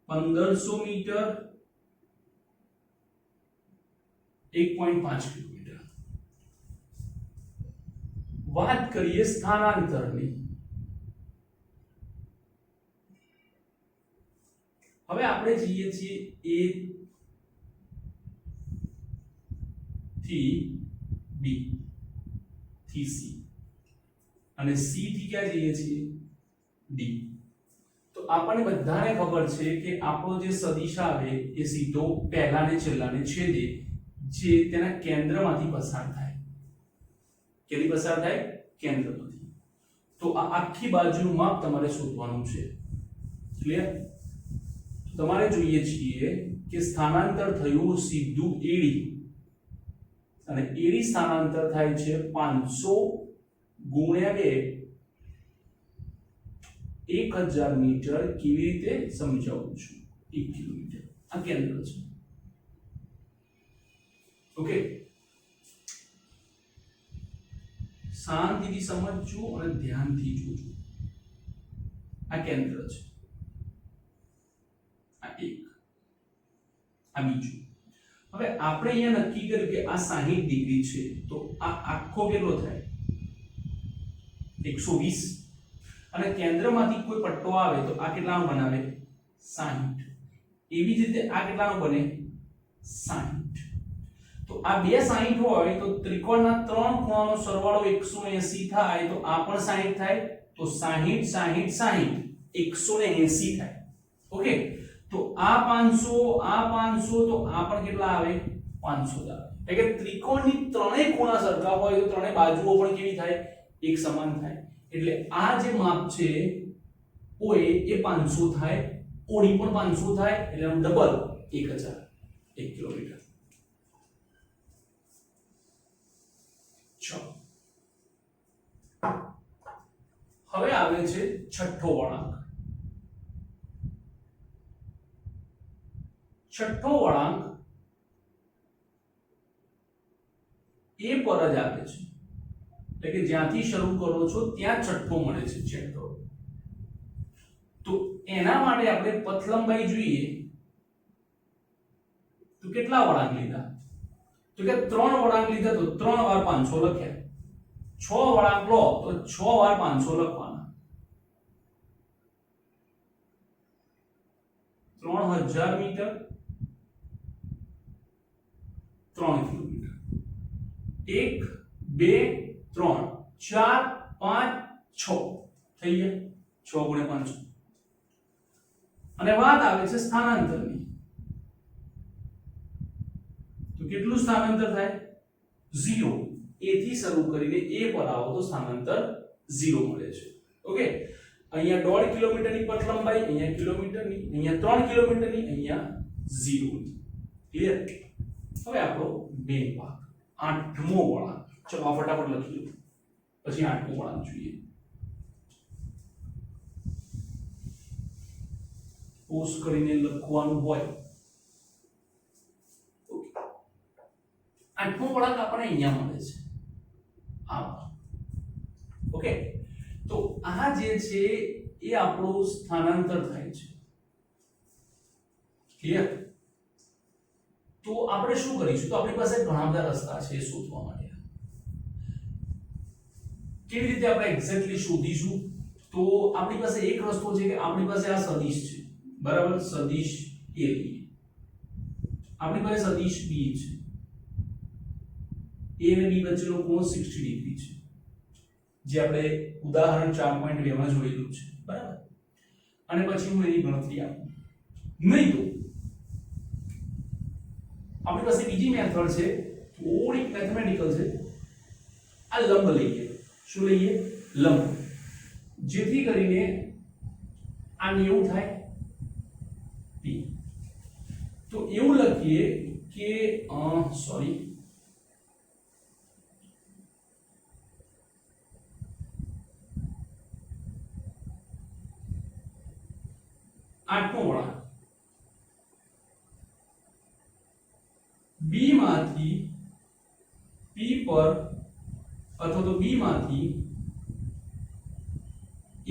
1500 મીટર 1.5 કિલોમીટર. વાત કરીએ સ્થાનાંતરની. હવે આપણે જઈએ છીએ A થી B થી C અને C થી ક્યાં જઈએ છીએ D. તો આપણને બધાને ખબર છે કે આપણો જે સદિશ આવે એ સીધો પહેલા ને છેલ્લાને છેદે જે તેના કેન્દ્રમાંથી પસાર થાય. કેથી પસાર થાય? કેન્દ્રમાંથી. તો આ આખી બાજુનું માપ તમારે શોધવાનું છે. ક્લિયર? તમારે જોઈએ છીએ કે સ્થાનાંતર થયું સીધું AD અને AD સ્થાનાંતર થાય છે 500 ગુણ્યા 2 1000 મીટર. કેવી રીતે સમજાવું છું? 1 કિલોમીટર. આ કેન્દ્ર છે. ઓકે, શાંતિથી સમજજો અને ધ્યાનથી જોજો. આ કેન્દ્ર છે, આ એક, આ બીજું. હવે આપણે અહીંયા નક્કી કર્યું કે આ 60 ડિગ્રી છે, તો આ આખો કેટલો થાય? 120. અને કેન્દ્રમાંથી કોઈ પટ્ટો આવે તો આ કેટલાનો બનાવે? 60. એવી જ રીતે આ કેટલાનો બને? 60. તો આ બે 60 હોય તો ત્રિકોણના ત્રણ ખૂણાનો સરવાળો 180 થાય, તો આ પણ 60 થાય. તો 60 60 60 180 થાય. ઓકે, તો આ 500 આ 500 તો આ પણ કેટલા આવે? 500 આવે. એટલે કે ત્રિકોણની ત્રણેય ખૂણા સરખા હોય તો ત્રણેય બાજુઓ પણ કેવી થાય? એક સમાન થાય. એટલે આ જે માપ છે OA એ 500 થાય, OD પણ 500 થાય, એટલે આમ ડબલ 1000 1 કિલોમીટર. ચલો, હવે આવે છે છઠ્ઠો વળાંક. છઠ્ઠો વળાંક એ પર જ આવે છે, એટલે કે જ્યાંથી શરૂ કરો છો ત્યાં છઠ્ઠો મળે છે છઠ્ઠો. તો એના માટે આપણે પથ લંબાઈ જોઈએ તો કેટલા વળાંક લીધા? તો કે 3 વળાંક લીધા, તો 3 વાર 500 લખ્યા. 6 વળાંક લો તો 6 વાર 500 લખવાના. 3000 મીટર 3 કિલોમીટર. 1 2 3 4 5 6 થઈ ગયા. 6 ગુણ્યા 500. અને વાત આવે છે સ્થાનાંતરની. તો કેટલું સ્થાનાંતર થાય? 0. A થી શરૂ કરીને A પર આવો તો સ્થાનાંતર 0 મળે છે. ઓકે, અહીંયા 1.5 કિલોમીટરની પથ લંબાઈ, અહીંયા કિલોમીટરની, અહીંયા 3 કિલોમીટરની, અહીંયા 0 ની. ક્લિયર? હવે આપણો મેઇન ભાગ, આઠમો વળાંક. ચલો આ ફટાફટ લખી લો, પછી આઠમો વળાંક જોઈએ. પોઝ કરીને લખવાનું હોય. આઠમો વળાંક આપણને અહીંયા મળે છે. ઓકે, તો આ જે છે એ આપણું સ્થાનાંતર થાય છે. ક્લિયર? તો આપણે શું કરીશું? તો આપણી પાસે ઘણા બધા રસ્તા છે શોધવા માટે. કેવી રીતે આપણે એક્ઝેક્ટલી શોધીશું? તો આપણી પાસે એક રસ્તો છે કે આપણી પાસે આ સદિશ છે, બરાબર? સદિશ A લઈએ. આપણી પાસે સદિશ B છે. A અને B વચ્ચેનો કોણ 60 ડિગ્રી છે, જે આપણે ઉદાહરણ 4.2 માં જોયેલું છે, બરાબર? અને પછી હું એની ગણતરી આપું. નહીં તો આપણી પાસે બીજી મેથડ છે, થોડીક મેથમેટિકલ છે. આ લંબ લઈએ. શું લઈએ? લંબ. જેથી કરીને આ 90 થાય P. તો એવું લખીએ કે સોરી, આઠમો વળાંક P પર અથવા તો B માંથી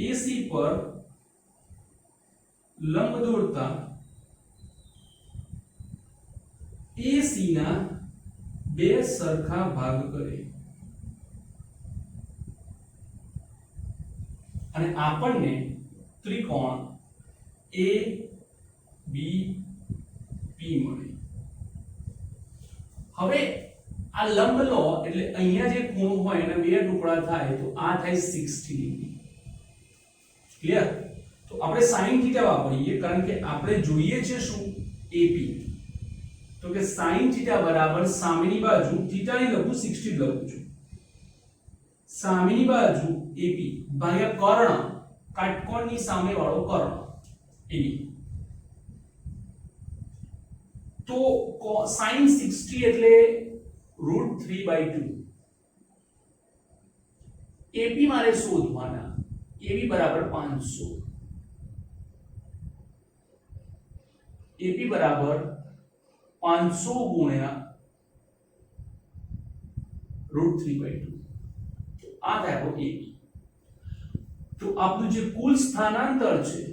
AC પર લંબ દોરતા AC ના બે સરખા ભાગ કરે અને આપણને ત્રિકોણ A B P મળે. હવે આ લંબ લો એટલે અહીંયા જે કોણ હોય એના બે ટુકડા થાય તો આ થાય 60 ડિગ્રી. ક્લિયર? તો આપણે sin θ વાપરીએ કારણ કે આપણે જોઈએ છે શું AP. તો કે sin θ બરાબર સામેની બાજુ θ ની લખું 60 લખું છું. સામેની બાજુ AP ભાગ્યા કર્ણ કાટકોણની સામે વાળો કર્ણ AB. તો sin 60 એટલે √3/2. AP મારે શોધવાના. AB બરાબર 500. AP બરાબર 500 ગુણ્યા √3/2. તો આ થાય આપણો AB. તો આપણું જે કુલ સ્થાનાંતર છે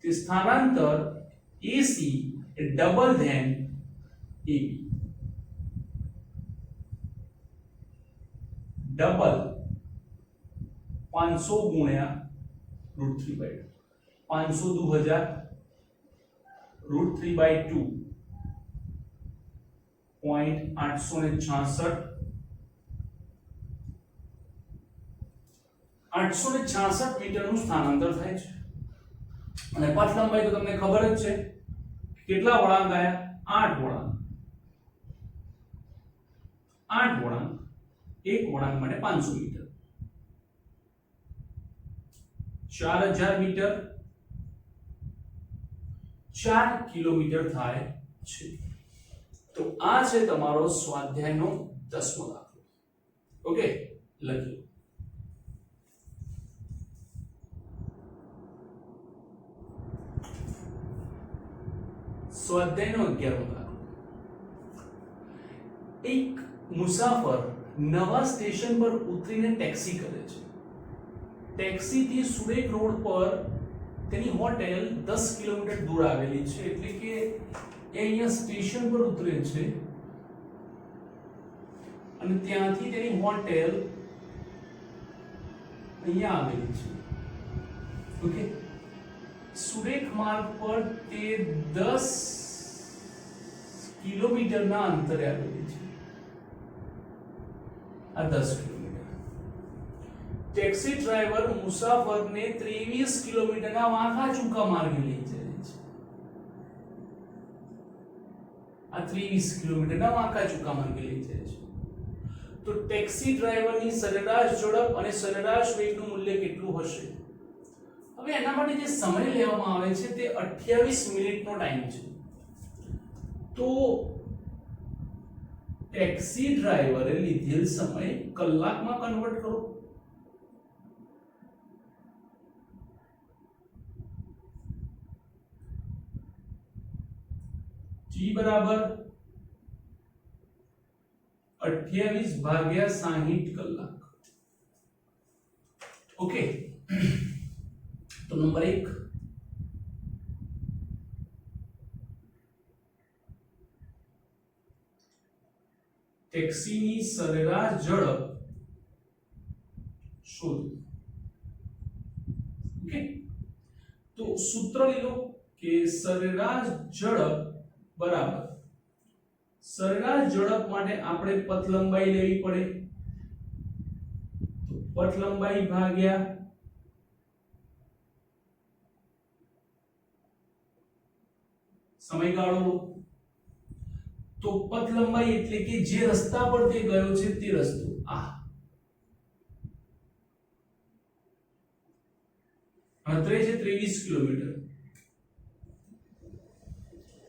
તે સ્થાનાંતર AC એ ડબલ ધેન AB. ડબલ 500 ગુણ્યા √3/2. 500 દુ 1000 √3/2 .866 866 મીટરનું સ્થાનાંતર થાય છે. અને પથ લંબાઈ તો તમને ખબર જ છે કેટલા વળાંક આયા 8 વળાંક. 8 વળાંક એક વળાંક માટે 500 મીટર 4000 મીટર 4 કિલોમીટર થાય છે. તો આ છે તમારો સ્વાધ્યાયનો 10મો દાખલો. ઓકે, લખીએ. સ્વાધ્યાયનો 11મો દાખલો. એક મુસાફર નવા સ્ટેશન પર ઉતરીને ટેક્સી કરે છે. ટેક્સી થી સુરેખ રોડ પર તેની હોટેલ 10 કિલોમીટર દૂર આવેલી છે. એટલે કે એ અહીંયા સ્ટેશન પર ઉતરે છે અને ત્યાંથી તેની હોટેલ અહીંયા આવેલી છે. ઓકે, સુરેખ માર્ગ પર તે 10 કિલોમીટરના અંતરે આવેલી છે. આ 10 કિલોમીટર. ટેક્સી ડ્રાઈવર મુસાફરને 23 કિલોમીટરના વાંકા ચૂકા માર્ગે લઈ જાય છે. આ 23 કિલોમીટરના વાંકા ચૂકા માર્ગે લઈ જાય છે. તો ટેક્સી ડ્રાઈવરની સરેરાશ ઝડપ અને સરેરાશ વેગનું મૂલ્ય કેટલું હશે? હવે એના માટે જે સમય લેવામાં આવે છે તે 28 મિનિટનો ટાઈમ છે. તો ટેક્સી ડ્રાઈવરે લીધેલ સમય કલાકમાં કન્વર્ટ કરો. T બરાબર 28 ભાગ્યા 60 કલાક. ઓકે, તો નંબર 1 ટેક્સીની સરેરાશ ઝડપ શોધો. ઓકે, તો સૂત્ર લીધો કે સરેરાશ ઝડપ બરાબર સરેરાશ ઝડપ માટે આપણે પથ લંબાઈ લેવી પડે. તો પથ લંબાઈ ભાગ્યા સમયગાળો. તો પથ લંબાઈ એટલે કે જે રસ્તા પર તે ગયો છે તે રસ્તો આ. અંતરે છે 23 કિલોમીટર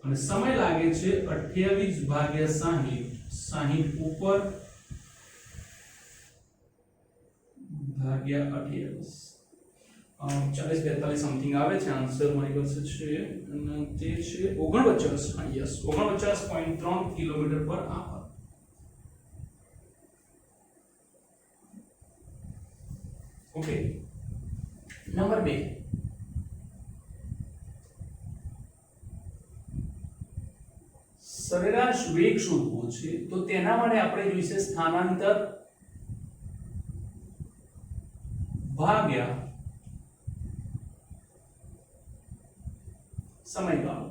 અને સમય લાગે છે 28 ભાગ્યા 60. 60 ઉપર ભાગ્યા 28 40-42 સમથિંગ આવે છે. આન્સર મારી પાસે છે અને તે છે 49. યસ, 49.3 કિલોમીટર પર આવર. ઓકે, નંબર 2, સરેરાશ વેગ શોધવો છે તો તેના માટે આપણે જોઈશે સ્થાનાંતર ભાગ્યા સમયગાળો.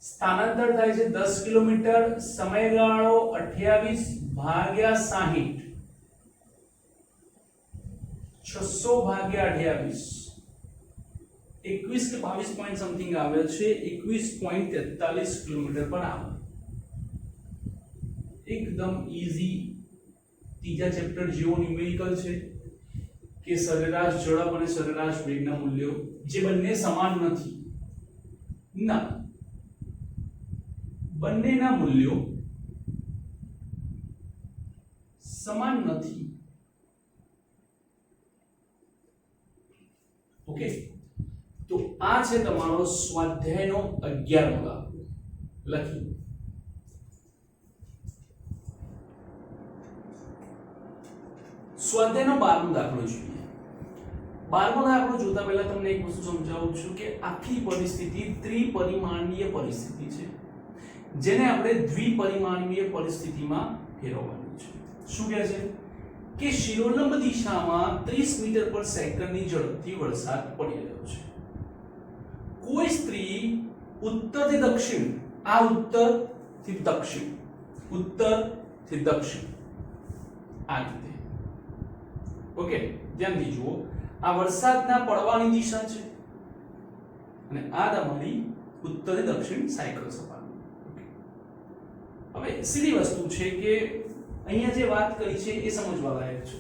સ્થાનાંતર થાય છે 10 કિલોમીટર, સમયગાળો 28 ભાગ્યા 60, 600 ભાગ્યા 28, 21 કે 22 પોઈન્ટ સમથિંગ આવે છે, 21.43 કિલોમીટર પર આવે. એકદમ ઈઝી ત્રીજા ચેપ્ટર જેવો ન્યુમેરિકલ છે કે સરેરાશ ઝડપ અને સરેરાશ વેગના મૂલ્યો જે બંને સમાન નથી, ના, બંનેના મૂલ્યો સમાન નથી. ઓકે, તો આ છે તમારો સ્વાધ્યાયનો 11મો દાખલો. લખી સ્વાધ્યાયનો 12મો દાખલો જોઈએ. 12મો દાખલો જોતા પહેલા તમને એક વસ્તુ સમજાવું છું કે આખી પરિસ્થિતિ ત્રિપરિમાણીય પરિસ્થિતિ છે જેને આપણે દ્વિપરિમાણીય પરિસ્થિતિમાં ફેરવવાની છે. શું કહે છે કે શિરોલંબ દિશામાં 30 મીટર પર સેકન્ડની ઝડપથી વરસાદ પડી રહ્યો છે. કોઈ સ્ત્રી ઉત્તરથી દક્ષિણ, આ ઉત્તરથી દક્ષિણ, ઉત્તરથી દક્ષિણ, આ રીતે. ઓકે, ધ્યાનથી જુઓ, આ વરસાદના પડવાની દિશા છે અને આ તમારી ઉત્તરથી દક્ષિણ સાયકલ સપાટી. હવે સીધી વસ્તુ છે કે અહીંયા જે વાત કરી છે એ સમજવા લાયક છે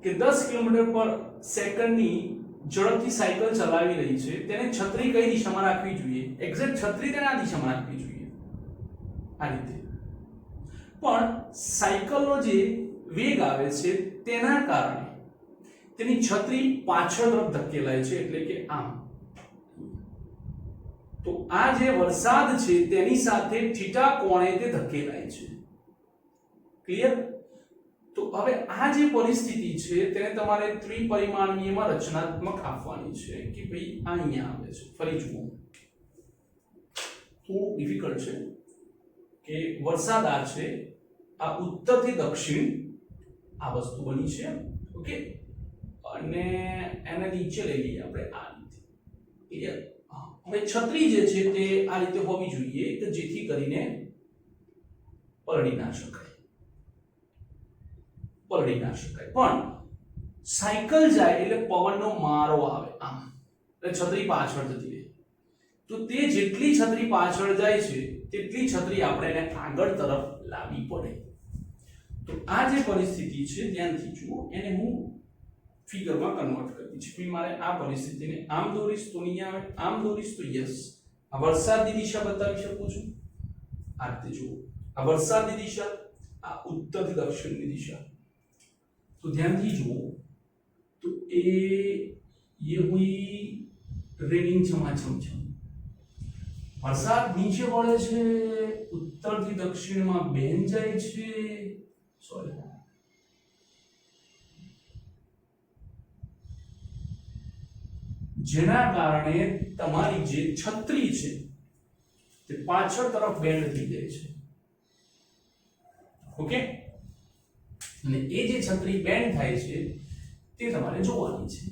કે 10 કિલોમીટર પર સેકન્ડની ઝડપથી સાયકલ ચલાવી રહી છે, તેને છત્રી કઈ દિશામાં રાખવી જોઈએ? એક્ઝેક્ટ છત્રી તેને આ દિશામાં રાખવી જોઈએ, આ રીતે. પણ સાયકલનો જે વેગ આવે છે તેના કારણે તેની છત્રી પાછળ તરફ ધકેલાય છે, એટલે કે આમ. તો આ જે વરસાદ છે તેની સાથે થીટા કોણે તે ધકેલાય છે. ક્લિયર? તો હવે આ જે પરિસ્થિતિ છે તેને તમારે ત્રિપરિમાણીયમાં રચનાત્મક આપવાની છે કે ભાઈ આ અહીંયા આવે છે. ફરી જુઓ, થોડું ડિફિકલ્ટ છે કે વરસાદ આ છે, આ ઉત્તરથી દક્ષિણ આ વસ્તુ બની છે. ઓકે, અને એને નીચે લઈ લઈએ આપણે આ રીતે. ક્લિયર? હવે છત્રી જે છે તે આ રીતે હોવી જોઈએ કે જેથી કરીને પલળી ના શકાય, પલળી ના શકાય. પણ સાયકલ જાય એટલે પવનનો મારો આવે આમ, એટલે છત્રી પાછળ જતી રહે. તો તે જેટલી છત્રી પાછળ જાય છે તેટલી છત્રી આપણે એને આગળ તરફ લાવવી પડે. તો આ જે પરિસ્થિતિ છે ધ્યાનથી જુઓ, એને હું ફિગરમાં કન્વર્ટ કરી છે. કે મારે આ પરિસ્થિતિને આમ દોરીશ તો અહીંયા આવે, આમ દોરીશ તો યસ, આ વરસાદની દિશા બતાવી શકું છું. આ રીતે જુઓ, આ વરસાદની દિશા, આ ઉત્તરથી દક્ષિણની દિશા. તો ધ્યાનથી જુઓ, તો ये हुई रेनिंग छमाछम छम. વરસાદ નીચે પડે છે, ઉત્તરથી દક્ષિણમાં બહેન જાય છે. સોરી, જેના કારણે તમારી જે છત્રી છે તે પાછળ તરફ બેન્ડ થઈ જાય છે. ઓકે, અને એ જે છત્રી બેન્ડ થાય છે તે તમારે જોવાની છે.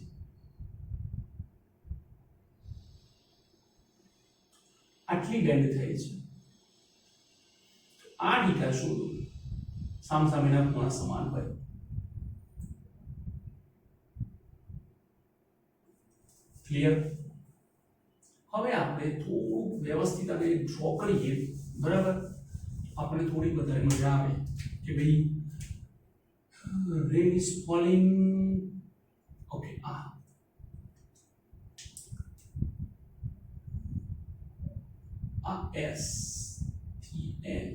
આટલી બેન્ડ થાય છે, આ થીટા શોધો, સામસામેના ખૂણા સમાન હોય. ક્લિયર? હવે આપણે થોડું વ્યવસ્થિત અને ડ્રો કરીએ, બરાબર? આપણે થોડી વધારે મજા આવે કે ભાઈ રેન ઇઝ ફોલિંગ. ઓકે, આ S થી N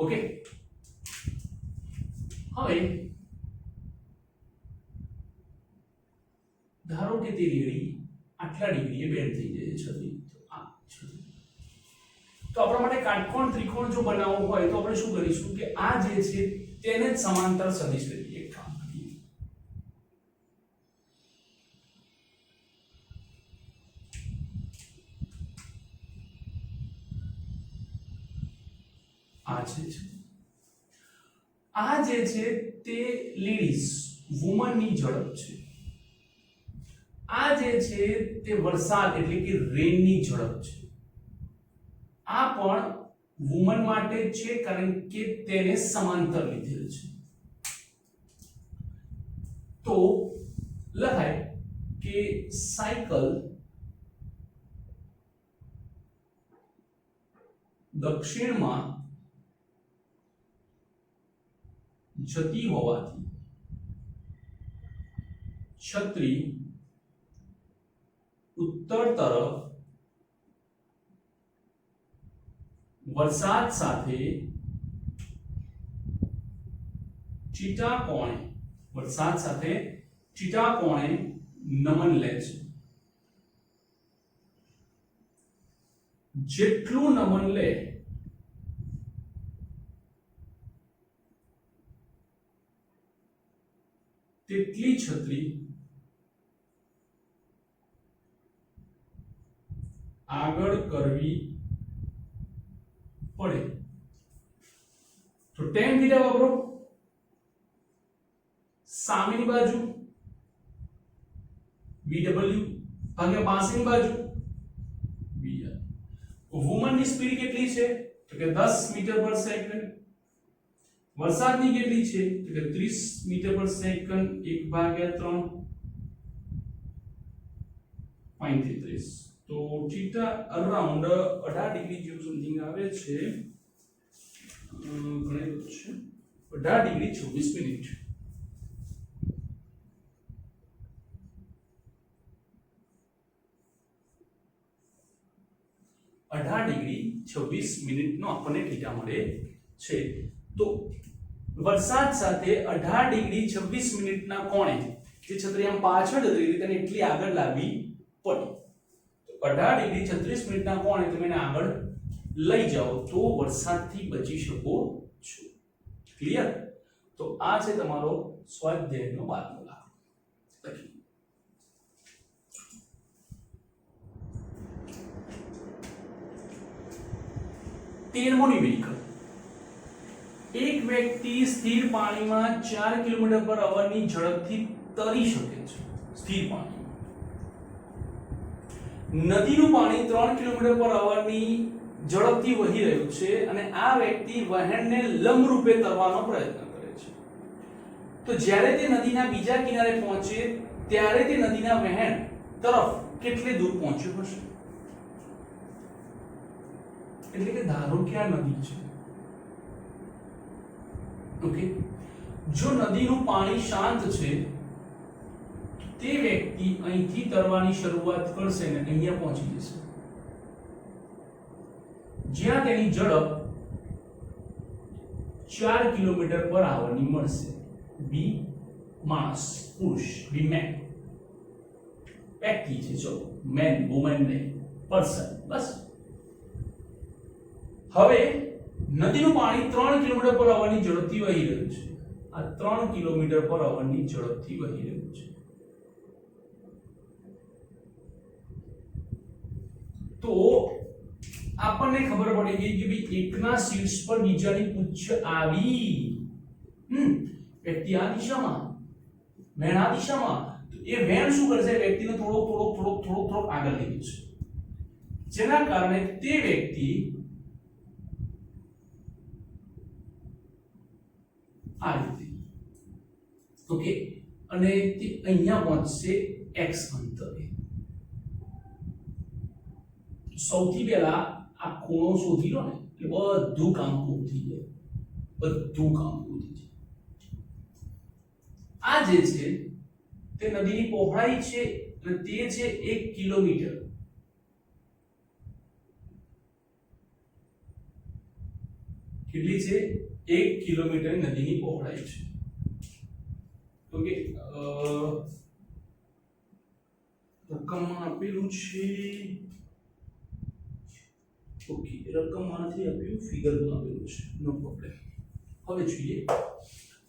ઓકે. હવે ધારો કે તે રેડી આટલા ડિગ્રીએ બેન્ડ થઈ જાય છે, છત્રી. તો આ છત્રી તો આપણા માટે કાટકોણ ત્રિકોણ જો બનાવવો હોય તો આપણે શું કરીશું કે આ જે છે તેને જ સમાંતર સદિશ લઈએ. એક કામ કરીએ, આ જે છે તે લેડીઝ વુમનની ઝડપ છે. આ જે છે તે વરસાદ એટલે કે રેનની ઝડપ છે. આ પણ વુમન માટે છે કારણ કે તેને સમાંતર લીધેલ છે. તો લખાય કે સાયકલ દક્ષિણમાં જતી હોવાથી છત્રી ઉત્તર તરફ વરસાદ સાથે ચીટા કોણે નમન લે છે. જેટલું નમન લે તેટલી છત્રી આગળ કરવી પડે. તો tan θ વાપરો, સામેની બાજુ BW ભાગ્યા પાછળની બાજુ BR. વુમનની સ્પીડ કેટલી છે તો કે 10 મીટર પર સેકન્ડ. વરસાદની કેટલી છે તો કે 30 મીટર પર સેકન્ડ 1/3.33. તો થીટા અરાઉન્ડ 18 ડિગ્રી જેવું સમથિંગ આવે છે. ગણેલું છે 18 ડિગ્રી 26 મિનિટ. 18 ડિગ્રી 26 મિનિટનો આપણને થીટા મળે છે. તો વરસાદ સાથે 18 ડિગ્રી 26 મિનિટના કોણે જે છત્રી આમ પાછળ જતી રહી તેને એટલી આગળ લાવવી પડે. તો 18 ડિગ્રી 36 મિનિટના કોણે તમે એને આગળ લઈ જાઓ તો વરસાદથી બચી શકો છો. ક્લિયર? તો આ છે તમારો સ્વાધ્યાયનો 12મો દાખલો. લખી 13મો નિવેદન. એક વ્યક્તિ સ્થિર પાણીમાં 4 કિલોમીટર પર અવરની ઝડપથી તરી શકે છે. સ્થિર પાણીમાં નદીનું પાણી 3 કિલોમીટર પર અવરની ઝડપથી વહી રહ્યું છે અને આ વ્યક્તિ વહેણને લંબરૂપે તરવાનો પ્રયત્ન કરે છે. તો જ્યારે તે નદીના બીજા કિનારે પહોંચે ત્યારે તે નદીના વહેણ તરફ કેટલે દૂર પહોંચ્યો હશે? એટલે કે ધારો કે આ નદી છે. ઓકે, જો નદીનું પાણી શાંત છે તે વ્યક્તિ અહીંથી તરવાની શરૂઆત કરશે અને અહીંયા પહોંચી જશે જ્યાં તેની ઝડપ 4 કિલોમીટર પર આવરની મળશે. બી માણસ, પુરુષ, બી મેન. વ્યક્તિ છે, જો મેન, વુમન નહીં, પર્સન. બસ. હવે નદીનું પાણી 3 કિલોમીટર પર અવરની ઝડપથી વહી રહ્યું છે. આ 3 કિલોમીટર પર અવરની ઝડપથી વહી રહ્યું છે. તો આપણને ખબર પડી ગઈ કે ભાઈ એકના શીર્ષ પર બીજાની પુચ્છ આવી. વ્યક્તિ આ દિશામાં, વેણ આ દિશામાં. તો એ વેણ શું કરશે? વ્યક્તિને થોડો આગળ લઈ જશે, જેના કારણે તે વ્યક્તિ આ રીતે, ઓકે, અને તે અહીંયા પહોંચશે x અંતરે. સૌથી પહેલા આ ખૂણો શોધી લો ને એટલે બધું કામ પૂરું થઈ જાય. બધું કામ પૂરું થઈ જાય. આ જે છે તે નદીની પહોળાઈ છે અને તે છે 1 કિલોમીટર. કેટલી છે? 1 કિલોમીટર નદીની પહોળાઈ છે. ઓકે, રકમમાં આપેલું છે ઓકે, રકમમાં નથી આપ્યું, ફિગરમાં આપેલું છે, નો પ્રોબ્લેમ. હવે જોઈએ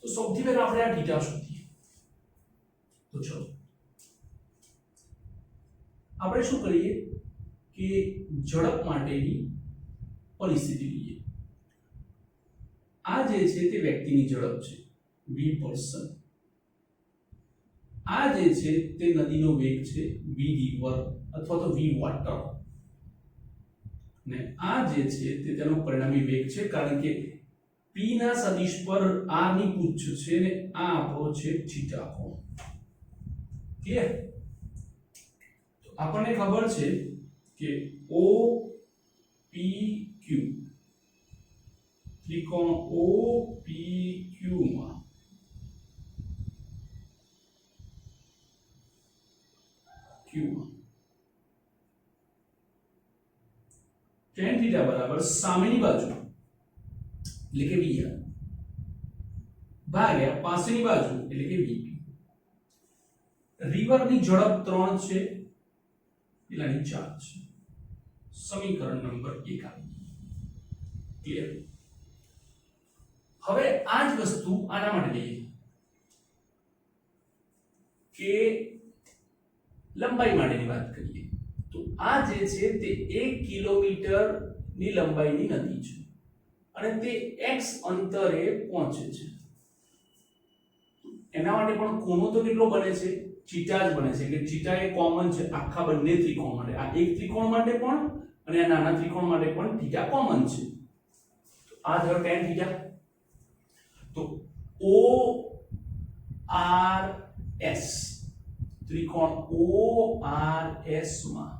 તો સૌથી પહેલા આપણે આ થીટા શોધીએ. તો ચલો આપણે શું કરીએ કે ઝડપ માટેની પરિસ્થિતિ લઈએ. આ જે છે તે વ્યક્તિની ઝડપ છે v પર્સન, આ જે છે તે નદીનો વેગ છે v રિવર અથવા તો v વોટર, ને આ જે છે તે તેનો પરિણામી વેગ છે કારણ કે p ના સદિશ પર r ની પૂછ છે ને આ આપણો છે થીટા કોણ. ક્લિયર? તો આપણને ખબર છે કે o p q ત્રિકોણ o p q માં tan થીટા બરાબર સામેની બાજુ એટલે કે VR ભાગ્યા પાછળની બાજુ એટલે કે VP. રિવરની ઝડપ 3 છે, પેલાની 4 છે. સમીકરણ નંબર 1 આવી. ક્લિયર? હવે આ જ વસ્તુ આના માટે લઈએ કે લંબાઈ માટેની વાત કરીએ તો આ જે છે તે 1 કિલોમીટર ની લંબાઈની નદી છે અને તે x અંતરે પહોંચે છે. એના માટે પણ ખૂણો તો કેટલો બને છે? થીટા જ બને છે કે થીટા એ કોમન છે આખા બંને ત્રિકોણ માટે. આ એક ત્રિકોણ માટે પણ અને આ નાના ત્રિકોણ માટે પણ થીટા કોમન છે. તો આ થયો tan થીટા. તો O R S ત્રિકોણ ORS માં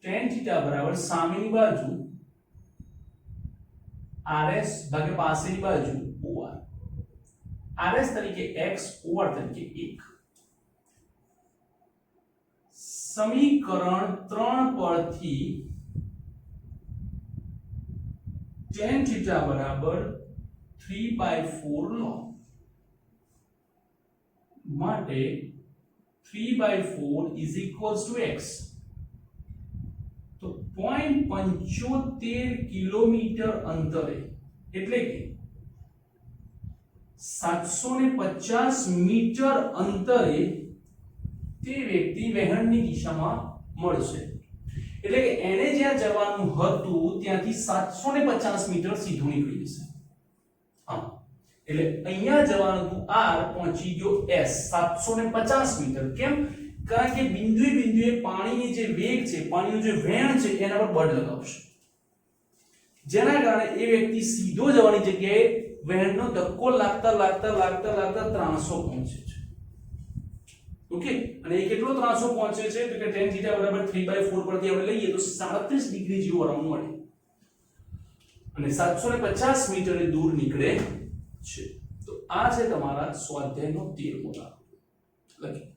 tan થીટા બરાબર સામેની બાજુ RS ભાગ્યા પાછળની બાજુ OR. RS તરીકે x, OR તરીકે 1. સમીકરણ 3 પરથી tan થીટા બરાબર 3/4 લો. માટે 3/4 is equals to x. તો 0.75 કિલોમીટર અંતરે એટલે કે 750 મીટર અંતરે તે વ્યક્તિ વહેણની દિશામાં મળશે. એટલે કે એને જ્યાં જવાનું હતું ત્યાંથી 750 મીટર સીધું નીકળી જશે. હા, એટલે અહીંયા જવાનું હતું r, પહોંચી ગયો s 750 મીટર. કેમ? કારણ કે બિંદુએ પાણીની જે વેગ છે, પાણીનું જે વહેણ છે એના પર બળ લગાવશે, જેના કારણે એ વ્યક્તિ સીધો જવાની જગ્યાએ વહેણનો ધક્કો લાગતા 300 પહોંચે છે. ઓકે, અને એ કેટલો 300 પહોંચે છે તો કે tan થીટા બરાબર 3/4 પરથી આપણે લઈએ તો 37 ડિગ્રી જેવો રાઉન્ડ મળે અને 750 મીટર દૂર નીકળે છે. તો આ છે તમારા સ્વાધ્યાયનો 13મો દાખલો. લખી